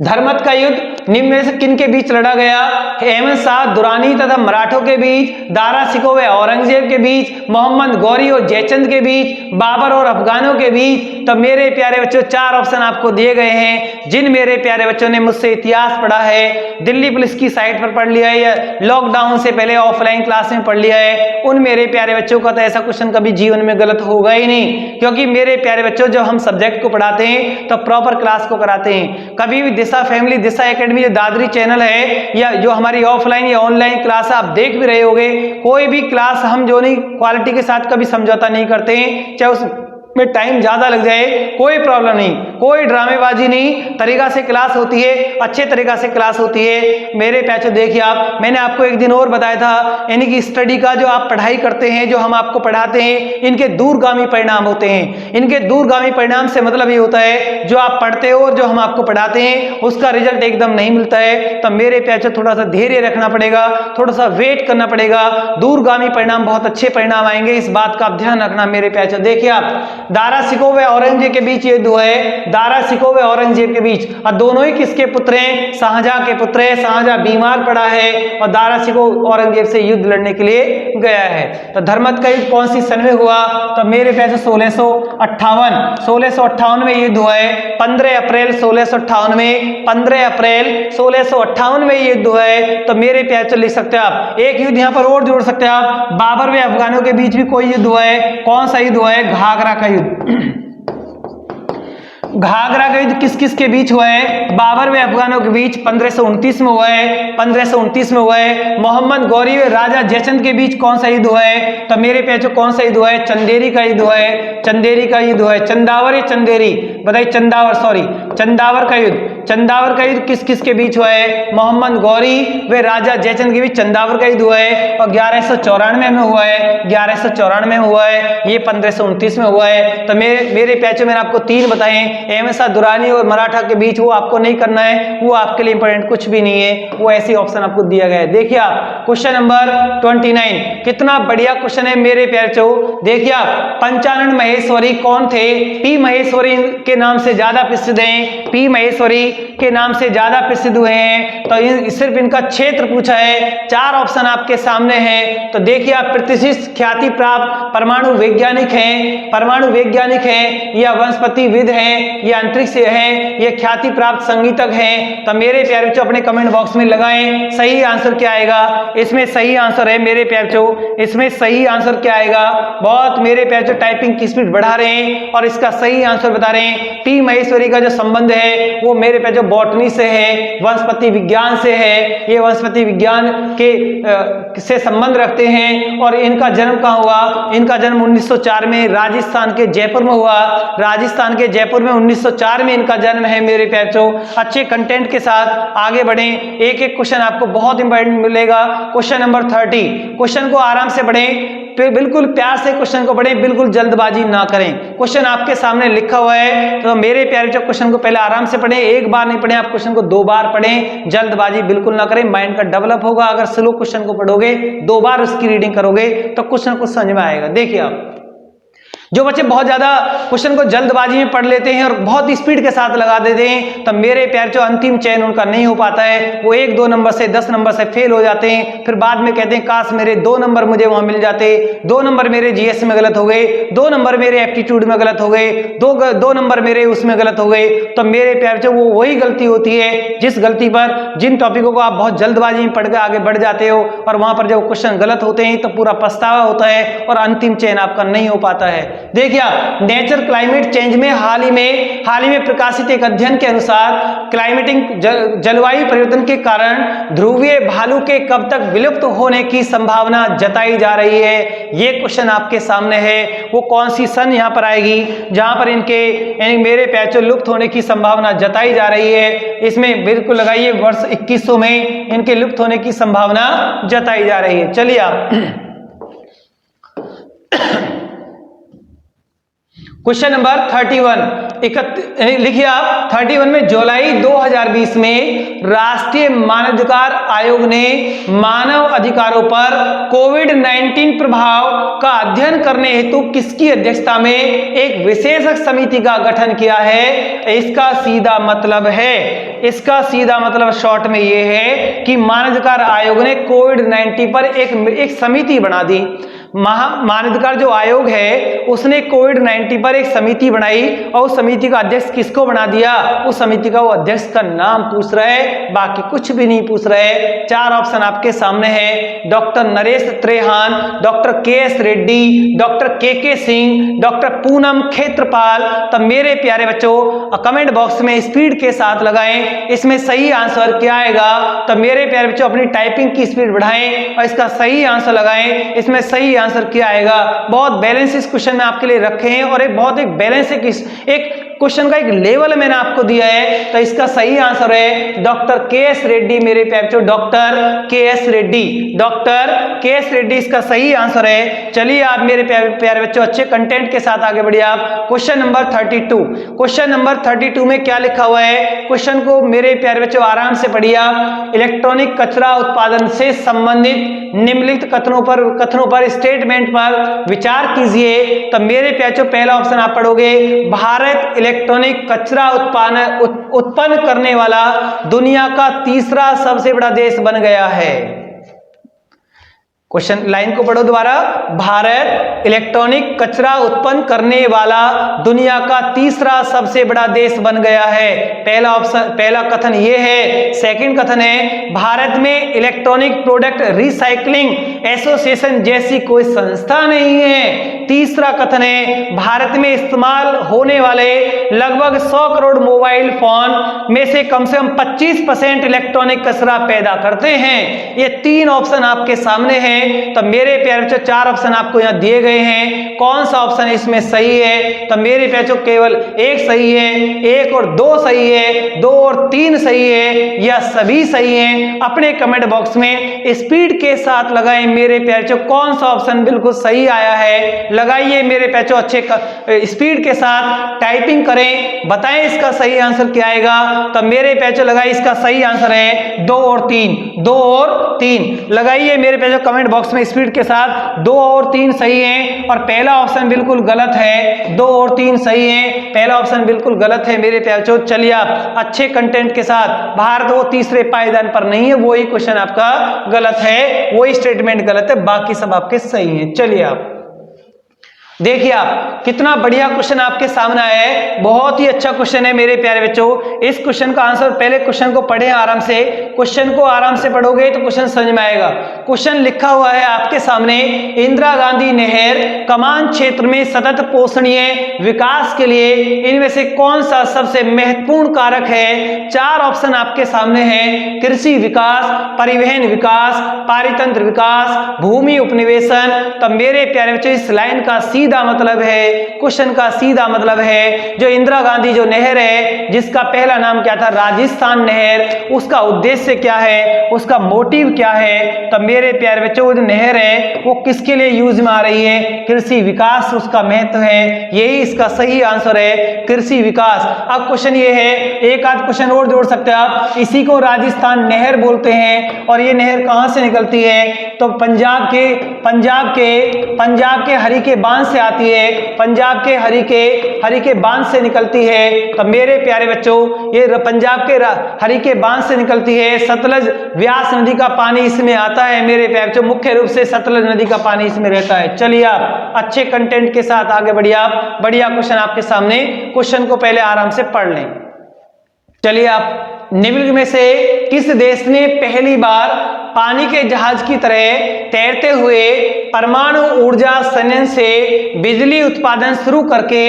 [SPEAKER 1] धर्मत का युद्ध निम्न में से किन के बीच लड़ा गया? अहमद शाह दुरानी तथा मराठों के बीच, दारा शिकोह व औरंगजेब के बीच, मोहम्मद गौरी और जयचंद के बीच, बाबर और अफगानों के बीच। तो मेरे प्यारे बच्चों 4 ऑप्शन आपको दिए गए हैं। जिन मेरे प्यारे बच्चों ने मुझसे इतिहास पढ़ा है, दिल्ली पुलिस की साइट पर पढ़ लिया है या लॉकडाउन से पहले ऑफलाइन क्लास में पढ़ लिया है, उन मेरे प्यारे बच्चों का तो ऐसा क्वेश्चन कभी जीवन में गलत होगा ही नहीं। क्योंकि मेरे प्यारे बच्चों, जब हम सब्जेक्ट को पढ़ाते हैं तो प्रॉपर क्लास को कराते हैं। कभी भी दिशा फैमिली, दिशा एकेडमी जो दादरी चैनल है या जो हमारी ऑफलाइन या ऑनलाइन क्लास आप देख भी रहे होगे, कोई भी क्लास हम जो नहीं क्वालिटी के साथ कभी समझौता नहीं करते हैं। चाहे उस में टाइम ज्यादा लग जाए, कोई प्रॉब्लम नहीं, कोई ड्रामेबाजी नहीं, तरीका से क्लास होती है, अच्छे तरीका से क्लास होती है। मेरे प्याचो देखिए आप, मैंने आपको एक दिन और बताया था, यानी कि स्टडी का जो आप पढ़ाई करते हैं, जो हम आपको पढ़ाते हैं, इनके दूरगामी परिणाम होते हैं। इनके दूरगामी परिणाम से मतलब ये होता है, जो आप पढ़ते हो और जो हम आपको पढ़ाते हैं उसका रिजल्ट एकदम नहीं मिलता है। तो मेरे प्याचो थोड़ा सा धैर्य रखना पड़ेगा, थोड़ा सा वेट करना पड़ेगा। दूरगामी परिणाम, बहुत अच्छे परिणाम आएंगे, इस बात का आप ध्यान रखना मेरे प्याचो। देखिए आप, दारा शिकोह व औरंगजेब के बीच ये युद्ध है, दारा शिकोह व औरंगजेब के बीच। और दोनों ही किसके पुत्र हैं? शाहजहां के पुत्र हैं। शाहजहां बीमार पड़ा है और दारा शिकोह औरंगजेब से युद्ध लड़ने के लिए गया है। तो धर्मत का युद्ध कौन सी सन में हुआ? तो मेरे प्यारे 1658 में युद्ध हुआ है। 15 अप्रैल 1658 में, 15 अप्रैल 1658 में युद्ध हुआ है। तो मेरे प्यारे लिख सकते हैं आप, एक युद्ध यहाँ पर और जोड़ सकते हैं आप, बाबर व अफगानों के बीच भी कोई युद्ध हुआ है। कौन सा युद्ध हुआ है? घाघरा का युद्ध। घाघरा का युद्ध किस किस के बीच हुआ है? बाबर व अफगानों के बीच 1529 में हुआ है। 1529 में हुआ है। मोहम्मद गौरी व राजा जयचंद के बीच कौन सा युद्ध हुआ है? तो मेरे प्यारे कौन सा युद्ध हुआ है? चंदेरी का युद्ध हुआ है। चंदेरी का युद्ध हुआ है। चंदावर या चंदेरी, बताइए। चंदावर, सॉरी, चंदावर का युद्ध। चंदावर का युद्ध किस किस के बीच हुआ है? मोहम्मद गौरी व राजा जयचंद के बीच चंदावर का युद्ध हुआ है। और 1194 में हुआ है। 1194 में हुआ है। ये 1529 में हुआ है। तो मेरे प्यारे मैंने आपको 3 बताए। अहमद शाह दुरानी और मराठा के बीच, वो आपको नहीं करना है, वो आपके लिए इंपॉर्टेंट कुछ भी नहीं है, वो ऐसे ऑप्शन आपको दिया गया है। देखिए आप, क्वेश्चन नंबर 29, कितना बढ़िया क्वेश्चन है मेरे प्यारे। देखिए आप, पंचानन महेश्वरी कौन थे? पी महेश्वरी के नाम से ज्यादा प्रसिद्ध हैं। पी महेश्वरी के नाम से ज्यादा प्रसिद्ध हुए हैं। तो सिर्फ इनका क्षेत्र पूछा है। 4 ऑप्शन आपके सामने हैं। तो देखिए आप, प्रतिष्ठित ख्याति प्राप्त परमाणु वैज्ञानिक हैं, परमाणु वैज्ञानिक हैं, या वनस्पतिविद हैं, ये अंतरिक्ष हैं, ये ख्याति प्राप्त संगीतक हैं। तो मेरे प्यारे बच्चों अपने कमेंट बॉक्स में लगाएं, सही आंसर क्या आएगा? इसमें सही आंसर है मेरे प्यारे बच्चों, इसमें सही आंसर क्या आएगा? बहुत मेरे प्यारे बच्चों टाइपिंग की स्पीड बढ़ा रहे हैं और इसका सही आंसर बता रहे हैं। पी महेश्वरी का जो संबंध है वो मेरे प्यारे बच्चों बॉटनी से है, वनस्पति विज्ञान से है। ये वनस्पति विज्ञान के से संबंध रखते हैं। और इनका जन्म कहाँ हुआ? इनका जन्म 1904 में राजस्थान के जयपुर में हुआ। राजस्थान के जयपुर में 1904 में इनका जन्म है मेरे प्यारों। अच्छे कंटेंट के साथ आगे बढ़ें, एक एक क्वेश्चन आपको बहुत इंपॉर्टेंट मिलेगा। क्वेश्चन नंबर 30, क्वेश्चन को आराम से पढ़ें, बिल्कुल प्यार से क्वेश्चन को पढ़ें, बिल्कुल जल्दबाजी ना करें। क्वेश्चन आपके सामने लिखा हुआ है, तो मेरे प्यारे जो क्वेश्चन को पहले आराम से पढ़ें, एक बार नहीं पढ़ें, आप क्वेश्चन को 2 बार पढ़ें, जल्दबाजी बिल्कुल ना करें, माइंड का डेवलप होगा। अगर स्लो क्वेश्चन को पढ़ोगे, 2 बार उसकी रीडिंग करोगे तो क्वेश्चन को समझ में आएगा। देखिए आप, जो बच्चे बहुत ज्यादा क्वेश्चन को जल्दबाजी में पढ़ लेते हैं और बहुत स्पीड के साथ लगा देते हैं, तब मेरे प्यार जो अंतिम चयन उनका नहीं हो पाता है, वो 1-2 नंबर से 10 नंबर से फेल हो जाते हैं। फिर बाद में कहते हैं काश मेरे 2 नंबर मुझे वहां मिल जाते, 2 नंबर मेरे जीएस में गलत हो गए, 2 नंबर मेरे एप्टीट्यूड में गलत हो गए, 2 नंबर मेरे उसमें गलत हो गए। तो मेरे प्यार जो वो वही गलती होती है जिस गलती पर, जिन टॉपिकों को आप बहुत जल्दबाजी में पढ़ के आगे बढ़ जाते हो और वहां पर जब क्वेश्चन गलत होते हैं तो पूरा पछतावा होता है और अंतिम चयन आपका नहीं हो पाता है। देखिए नेचर क्लाइमेट चेंज में हाल ही में प्रकाशित एक अध्ययन के अनुसार क्लाइमेटिक जलवायु परिवर्तन के कारण ध्रुवीय भालू के कब तक विलुप्त होने की संभावना जताई जा रही है। ये क्वेश्चन आपके सामने है। वो कौन सी सन यहां पर आएगी जहां पर इनके मेरे पैचो लुप्त होने की संभावना जताई जा रही है। इसमें बिल्कुल लगाइए वर्ष 2100 में इनके लुप्त होने की संभावना जताई जा रही है। चलिए आप क्वेश्चन नंबर 31 लिखिए आप। 31 में जुलाई 2020 में राष्ट्रीय मानवाधिकार आयोग ने मानव अधिकारों पर कोविड-19 प्रभाव का अध्ययन करने हेतु किसकी अध्यक्षता में एक विशेषज्ञ समिति का गठन किया है। इसका सीधा मतलब शॉर्ट में यह है कि मानवाधिकार आयोग ने कोविड-19 पर एक समिति बना दी। मानवाधिकार जो आयोग है उसने कोविड-19 पर एक समिति बनाई और उस समिति का अध्यक्ष किसको बना दिया। उस समिति का वो अध्यक्ष का नाम पूछ रहा है, बाकी कुछ भी नहीं पूछ रहा है। 4 ऑप्शन आपके सामने है। Doctor Naresh Trehan, doctor KS. Reddy, doctor के सिंह, डॉक्टर पूनम खेत्रपाल। तब मेरे प्यारे बच्चों कमेंट बॉक्स में स्पीड के साथ लगाएं इसमें सही आंसर क्या आएगा। तब मेरे प्यारे बच्चों अपनी टाइपिंग की स्पीड बढ़ाएं और इसका सही आंसर लगाएं इसमें सही आंसर क्या आएगा। बहुत बैलेंस इस क्वेश्चन में आपके लिए रखे हैं और एक बैलेंस एक क्वेश्चन का एक लेवल मैंने आपको दिया है। तो इसका सही आंसर है डॉक्टर के.एस. रेड्डी। मेरे प्यारे बच्चों डॉक्टर के.एस. रेड्डी इसका सही आंसर है। चलिए आप मेरे प्यारे बच्चों अच्छे कंटेंट के साथ आगे बढ़िए आप। क्वेश्चन नंबर 32 में क्या लिखा हुआ है। क्वेश्चन को मेरे प्यारे बच्चों आराम से पढ़िए आप। इलेक्ट्रॉनिक कचरा उत्पादन से संबंधित निम्नलिखित कथनों पर स्टेटमेंट पर विचार कीजिए। तो मेरे प्यारे बच्चों पहला ऑप्शन आप पढ़ोगे, भारत इलेक्ट्रॉनिक कचरा उत्पन्न करने वाला दुनिया का तीसरा सबसे बड़ा देश बन गया है। क्वेश्चन लाइन को पढ़ो दोबारा। भारत इलेक्ट्रॉनिक कचरा उत्पन्न करने वाला दुनिया का तीसरा सबसे बड़ा देश बन गया है। पहला कथन ये है। सेकंड कथन है भारत में इलेक्ट्रॉनिक प्रोडक्ट रिसाइकलिंग एसोसिएशन जैसी कोई संस्था नहीं है। तीसरा कथन है भारत में इस्तेमाल होने वाले लगभग 100 करोड़ मोबाइल फोन में से कम 25% इलेक्ट्रॉनिक कचरा पैदा करते हैं। ये 3 ऑप्शन आपके सामने हैं। तो मेरे प्यारे बच्चों 4 ऑप्शन आपको यहां दिए गए हैं। कौन सा ऑप्शन इसमें सही है। तो मेरे प्यारे बच्चों केवल 1 सही है, 1 और 2 सही है, 2 और 3 सही है या सभी सही हैं। अपने कमेंट बॉक्स में स्पीड के साथ लगाएं मेरे प्यारे बच्चों कौन सा ऑप्शन बिल्कुल सही आया है। लगाइए मेरे प्यारे बच्चों अच्छे स्पीड के साथ टाइपिंग करें, बताएं इसका सही आंसर क्या आएगा। तो मेरे प्यारे बच्चों लगाइए इसका सही आंसर है 2 और 3 लगाइए मेरे प्यारे बच्चों कमेंट बॉक्स में स्पीड के साथ। 2 और 3 सही हैं और पहला ऑप्शन बिल्कुल गलत है। 2 और 3 सही हैं, पहला ऑप्शन बिल्कुल गलत है मेरे प्यारे बच्चों। चलिए आप अच्छे कंटेंट के साथ, भारत वो तीसरे पायदान पर नहीं है, वही क्वेश्चन आपका गलत है, वही स्टेटमेंट गलत है, बाकी सब आपके सही हैं। चलिए आप देखिए आप कितना बढ़िया क्वेश्चन आपके सामने आया है। बहुत ही अच्छा क्वेश्चन है मेरे प्यारे बच्चों। इस क्वेश्चन का आंसर पहले क्वेश्चन को पढ़ें आराम से। क्वेश्चन को आराम से पढ़ोगे तो क्वेश्चन समझ में आएगा। क्वेश्चन लिखा हुआ है आपके सामने, इंदिरा गांधी नहर कमान क्षेत्र में सतत पोषणीय विकास के लिए इनमें से कौन सा सबसे महत्वपूर्ण कारक है। 4 ऑप्शन आपके सामने हैं। कृषि विकास, परिवहन विकास, पारितंत्र विकास, भूमि उपनिवेशन। तब मेरे प्यारे बच्चों इस लाइन का सीधा मतलब है, क्वेश्चन का सीधा मतलब है जो इंदिरा गांधी जो नहर है जिसका पहला नाम क्या था राजस्थान नहर, उसका उद्देश्य क्या है, उसका मोटिव क्या है। तो मेरे प्यारे बच्चों जो नहर है वो किसके लिए यूज में आ रही है, कृषि विकास उसका महत्व है, यही इसका सही आंसर है कृषि विकास। अब क्वेश्चन ये है, एक आध क्वेश्चन और जोड़ सकते हैं आप। इसी को राजस्थान नहर बोलते हैं और ये नहर कहां से निकलती है तो पंजाब के हरी के बांध से आती है, पंजाब के हरीके बांध से निकलती है। तो मेरे प्यारे बच्चों ये पंजाब के हरीके बांध से निकलती है। सतलज व्यास नदी का पानी इसमें आता है मेरे प्यारे बच्चों, मुख्य रूप से सतलज नदी का पानी इसमें रहता है। चलिए आप अच्छे कंटेंट के साथ आगे बढ़िए। आप बढ़िया क्वेश्चन आपके सामने, क्वेश्चन को पहले आराम से पढ़ लें। चलिए आप, निम्नलिखित में से किस देश ने पहली बार पानी के जहाज की तरह तैरते हुए परमाणु ऊर्जा संयंत्र से बिजली उत्पादन शुरू करके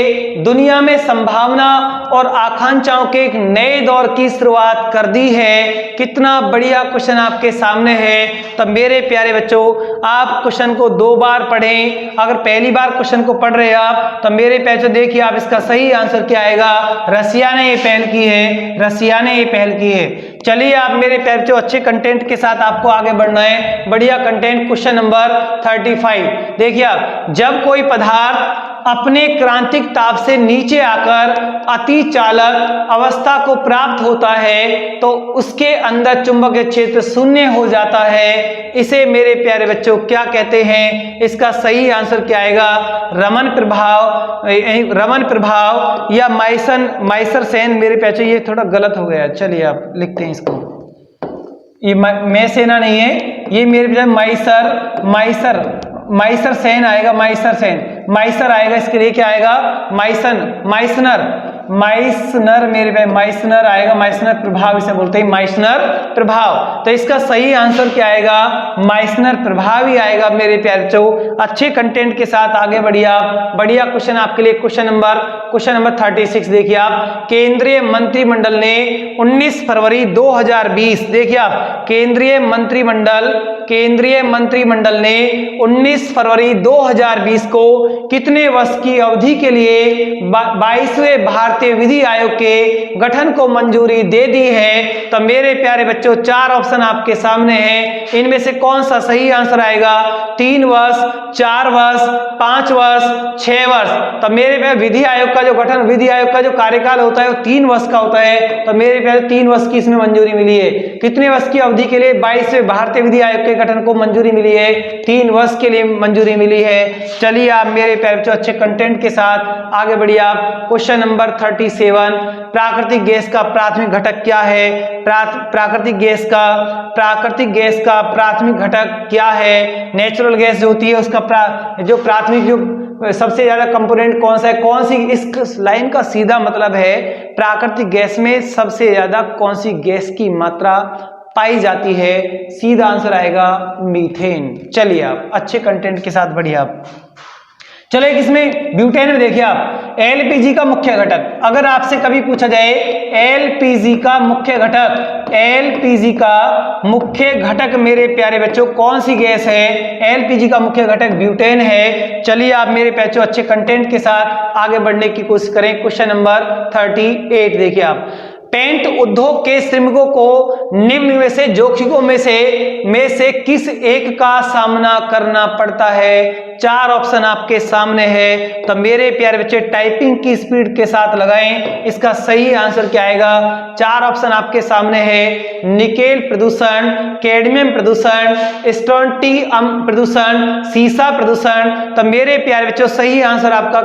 [SPEAKER 1] दुनिया में संभावना और आकांक्षाओं के एक नए दौर की शुरुआत कर दी है? कितना बढ़िया क्वेश्चन आपके सामने है। तब मेरे प्यारे बच्चों आप क्वेश्चन को 2 बार पढ़ें। अगर पहली बार क्वेश्चन को पढ़ रहे हैं आप, तो मेरे प्यारे बच्चों देखिए आप इसका सही आंसर क्या आएगा। रसिया ने ये पहल की है, रसिया ने ये पहल की है। चलिए आप मेरे प्यारे बच्चों अच्छे कंटेंट के साथ आपको आगे बढ़ना है। बढ़िया कंटेंट, क्वेश्चन नंबर 35 देखिए आप, जब कोई पदार्थ अपने क्रांतिक ताप से नीचे आकर अति चालक अवस्था को प्राप्त होता है तो उसके अंदर चुंबकीय क्षेत्र शून्य हो जाता है। इसे मेरे प्यारे बच्चों क्या कहते हैं? इसका सही आंसर क्या आएगा? रमन प्रभाव या माइसर सेन। मेरे प्यारे ये थोड़ा गलत हो गया, चलिए आप लिखते हैं इसको। ये मैसेना नहीं है, ये मेरे प्यारे माइसर सेन आएगा। माइसर आएगा, इसके लिए क्या आएगा? माइसनर मेरे भाई, माइसनर आएगा। माइसनर प्रभाव इसे बोलते हैं, माइसनर प्रभाव। तो इसका सही आंसर क्या आएगा? माइसनर प्रभाव ही आएगा मेरे प्यारे बच्चों। अच्छे कंटेंट के साथ आगे बढ़िए आप। बढ़िया क्वेश्चन आपके लिए, क्वेश्चन नंबर 36 देखिए आप, केंद्रीय मंत्रिमंडल ने 19 फरवरी 2020 देखिए आप, केंद्रीय मंत्रिमंडल ने 19 फरवरी 2020 को कितने वर्ष की अवधि के लिए 22वें भारतीय विधि आयोग के गठन को मंजूरी दे दी है? तो मेरे प्यारे बच्चों 4 ऑप्शन आपके सामने हैं, इनमें से कौन सा सही आंसर आएगा? 3 वर्ष, 4 वर्ष, 5 वर्ष, 6 वर्ष। तो मेरे प्यारे विधि आयोग का जो कार्यकाल होता है वो 3 वर्ष का होता है। तो मेरे प्यारे 3 वर्ष की इसमें मंजूरी मिली है। कितने वर्ष की अवधि के लिए 22वें भारतीय विधि आयोग के गठन को मंजूरी मिली है? 3 वर्ष के लिए मंजूरी मिली है। चलिए आप मेरे प्यारे बच्चों अच्छे कंटेंट के साथ आगे बढ़िए आप। क्वेश्चन नंबर 37, प्राकृतिक गैस का प्राथमिक घटक क्या है? प्राकृतिक गैस का प्राथमिक घटक क्या है? नेचुरल गैस जो होती है उसका प्राथमिक जो सबसे ज्यादा कंपोनेंट कौन सा है? कौन सी, इस लाइन का सीधा मतलब है प्राकृतिक गैस में सबसे ज्यादा कौन सी गैस की मात्रा पाई जाती है? सीधा आंसर आएगा मीथेन। चलिए आप अच्छे कंटेंट के साथ बढ़िए आप। चलो एक इसमें ब्यूटेन में देखिए आप, एलपीजी का मुख्य घटक। अगर आपसे कभी पूछा जाए एलपीजी का मुख्य घटक मेरे प्यारे बच्चों कौन सी गैस है? एलपीजी का मुख्य घटक ब्यूटेन है। चलिए आप मेरे बच्चों अच्छे कंटेंट के साथ आगे बढ़ने की कोशिश करें। क्वेश्चन नंबर 38 देखिए आप, पेंट उद्योग के श्रमिकों को निम्न में से जोखिमों में से किस एक का सामना करना पड़ता है? 4 ऑप्शन आपके सामने है। तो मेरे प्यारे बच्चे टाइपिंग की स्पीड के साथ लगाएं, इसका सही आंसर क्या आएगा? 4 ऑप्शन आपके सामने है, निकेल प्रदूषण, कैडमियम प्रदूषण, स्ट्रोंटियम प्रदूषण, सीसा प्रदूषण। तो मेरे प्यारे बच्चों सही आंसर आपका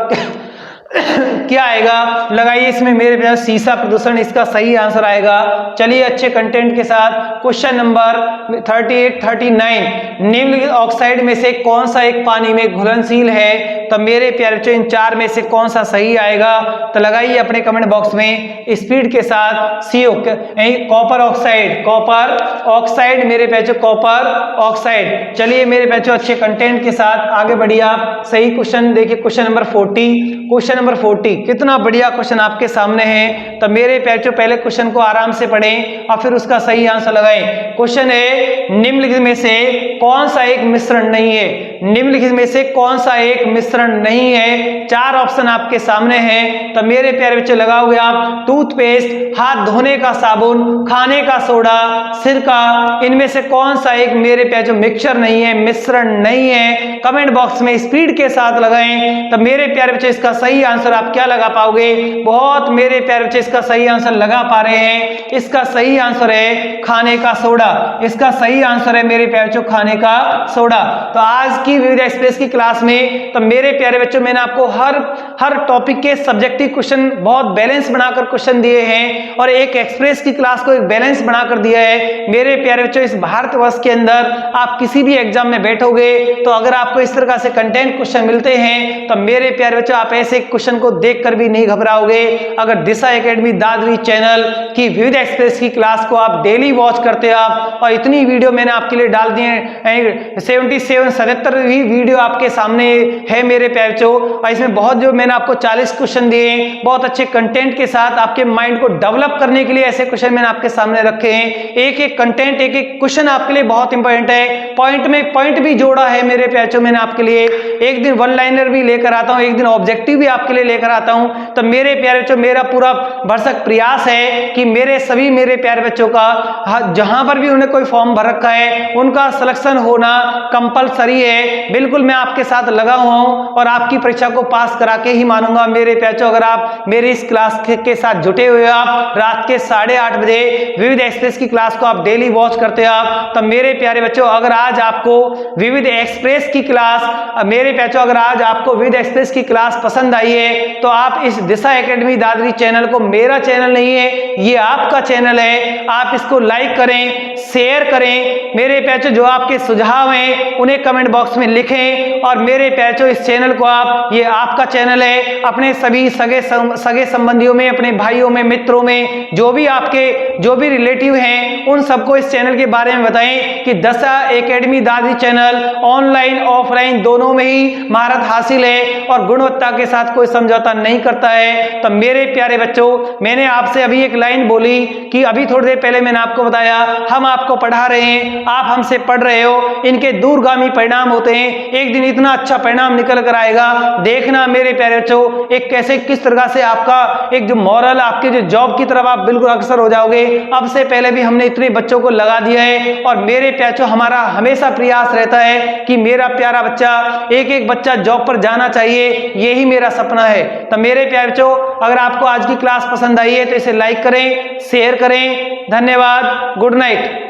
[SPEAKER 1] क्या आएगा? लगाइए इसमें मेरे प्यारे, सीसा प्रदूषण इसका सही आंसर आएगा। चलिए अच्छे कंटेंट के साथ क्वेश्चन नंबर 39, निम्नलिखित ऑक्साइड में से कौन सा एक पानी में घुलनशील है? तो मेरे प्यारे बच्चों इन 4 में से कौन सा सही आएगा? तो लगाइए अपने कमेंट बॉक्स में स्पीड के साथ। कॉपर ऑक्साइड मेरे बच्चों, कॉपर ऑक्साइड। चलिए मेरे बच्चों अच्छे कंटेंट के साथ आगे बढ़िए आप। सही क्वेश्चन देखिए, क्वेश्चन नंबर 40 कितना बढ़िया क्वेश्चन आपके सामने है। तो मेरे बच्चों पहले क्वेश्चन को आराम से पढ़ें और फिर उसका सही आंसर लगाएं। क्वेश्चन है, निम्नलिखित में से कौन सा एक मिश्रण नहीं है? निम्नलिखित में से कौन सा एक मिश्रण नहीं है? 4 ऑप्शन आपके सामने हैं। तो मेरे प्यारे बच्चे लगाओगे आप, टूथपेस्ट, हाथ धोने का साबुन, खाने का सोडा, सिरका, इनमें से कौन सा एक मेरे प्यारे मिक्सचर नहीं है, मिश्रण नहीं है? कमेंट बॉक्स में स्पीड के साथ लगाएं। तो मेरे प्यारे बच्चे इसका सही आंसर आप क्या लगा पाओगे? बहुत मेरे प्यारे बच्चे इसका सही आंसर लगा पा रहे हैं। इसका सही आंसर है खाने का सोडा। इसका सही आंसर है मेरे प्यारे बच्चों खाने का सोडा। तो आज की विविध एक्सप्रेस की क्लास में तो मेरे मेरे प्यारे बच्चों मैंने आपको हर टॉपिक के सब्जेक्टिव क्वेश्चन बहुत बैलेंस बनाकर क्वेश्चन दिए हैं और एक एक्सप्रेस की क्लास को एक बैलेंस बनाकर दिया है। मेरे प्यारे बच्चों इस भारतवर्ष के अंदर आप किसी भी एग्जाम में बैठोगे तो अगर आपको इस तरह से कंटेंट क्वेश्चन मिलते हैं तो मेरे प्यारे बच्चों आप ऐसे क्वेश्चन को देखकर भी नहीं घबराओगे। अगर दिशा एकेडमी दादरी चैनल की विविध एक्सप्रेस की क्लास को आप डेली वॉच करते हो आप, और इतनी वीडियो मैंने आपके लिए डाल दी है, 77 वीडियो आपके सामने है मेरे प्यारे बच्चों, और इसमें बहुत जो मैंने आपको 40 क्वेश्चन दिए हैं बहुत अच्छे कंटेंट के साथ आपके माइंड को डेवलप करने के लिए ऐसे क्वेश्चन मैंने आपके सामने रखे हैं। एक एक कंटेंट एक एक क्वेश्चन आपके लिए बहुत इंपॉर्टेंट है। पॉइंट में पॉइंट भी जोड़ा है मेरे प्यारे बच्चों मैंने आपके लिए। एक दिन वन लाइनर भी लेकर आता हूं, एक दिन ऑब्जेक्टिव भी आपके लिए लेकर आता हूं। तो मेरे प्यारे बच्चों मेरा पूरा भरसक प्रयास है कि मेरे प्यारे बच्चों का जहां पर भी उन्हें कोई फॉर्म भर रखा है उनका सिलेक्शन होना कंपलसरी है। बिल्कुल मैं आपके साथ लगा हुआ हूं और आपकी परीक्षा को पास करा के ही मानूंगा मेरे प्यारे बच्चों। अगर आप मेरी इस क्लास के साथ जुटे हुए हो, आप रात के 8:30 बजे विविध एक्सप्रेस की क्लास को आप डेली वॉच करते हो आप, तो मेरे प्यारे बच्चों अगर आज आपको विविध एक्सप्रेस की क्लास मेरे प्यारे बच्चों अगर आज आपको विविध एक्सप्रेस की क्लास पसंद आई है तो आप इस दिशा एकेडमी दादरी चैनल को, मेरा चैनल नहीं है ये आपका चैनल है, आप इसको लाइक करें, शेयर करें। मेरे प्यारे बच्चों जो आपके सुझाव हैं उन्हें कमेंट बॉक्स में लिखें। और मेरे प्यारे बच्चों इस चैनल को आप, ये आपका चैनल है, अपने सभी सगे संबंधियों में, अपने भाइयों में, मित्रों में, जो भी रिलेटिव हैं उन सबको इस चैनल के बारे में बताएं कि Disha academy Dadri channel online offline दोनों में ही महारत हासिल है और गुणवत्ता के साथ कोई समझौता नहीं करता है। तो मेरे प्यारे बच्चों मैंने आपसे अभी एक लाइन बोली कि अभी थोड़ी देर पहले मैंने आपको बताया हम आपको पढ़ा रहे हैं, आप हमसे पढ़ रहे हो, इनके दूरगामी परिणाम होते हैं। एक दिन इतना अच्छा परिणाम निकल कर आएगा, देखना मेरे प्यारे बच्चों एक कैसे किस तरह से आपका एक जो मॉरल, आपके जो जॉब की तरफ आप बिल्कुल अग्रसर हो जाओगे। अब से पहले भी हमने इतने बच्चों को लगा दिया है और मेरे प्यारे बच्चों हमारा हमेशा प्रयास रहता है कि मेरा प्यारा बच्चा, एक एक बच्चा जॉब पर जाना चाहिए, यही मेरा सपना है। तो मेरे प्यारे बच्चों अगर आपको आज की क्लास पसंद आई है तो इसे लाइक करें, शेयर करें। धन्यवाद, गुड नाइट।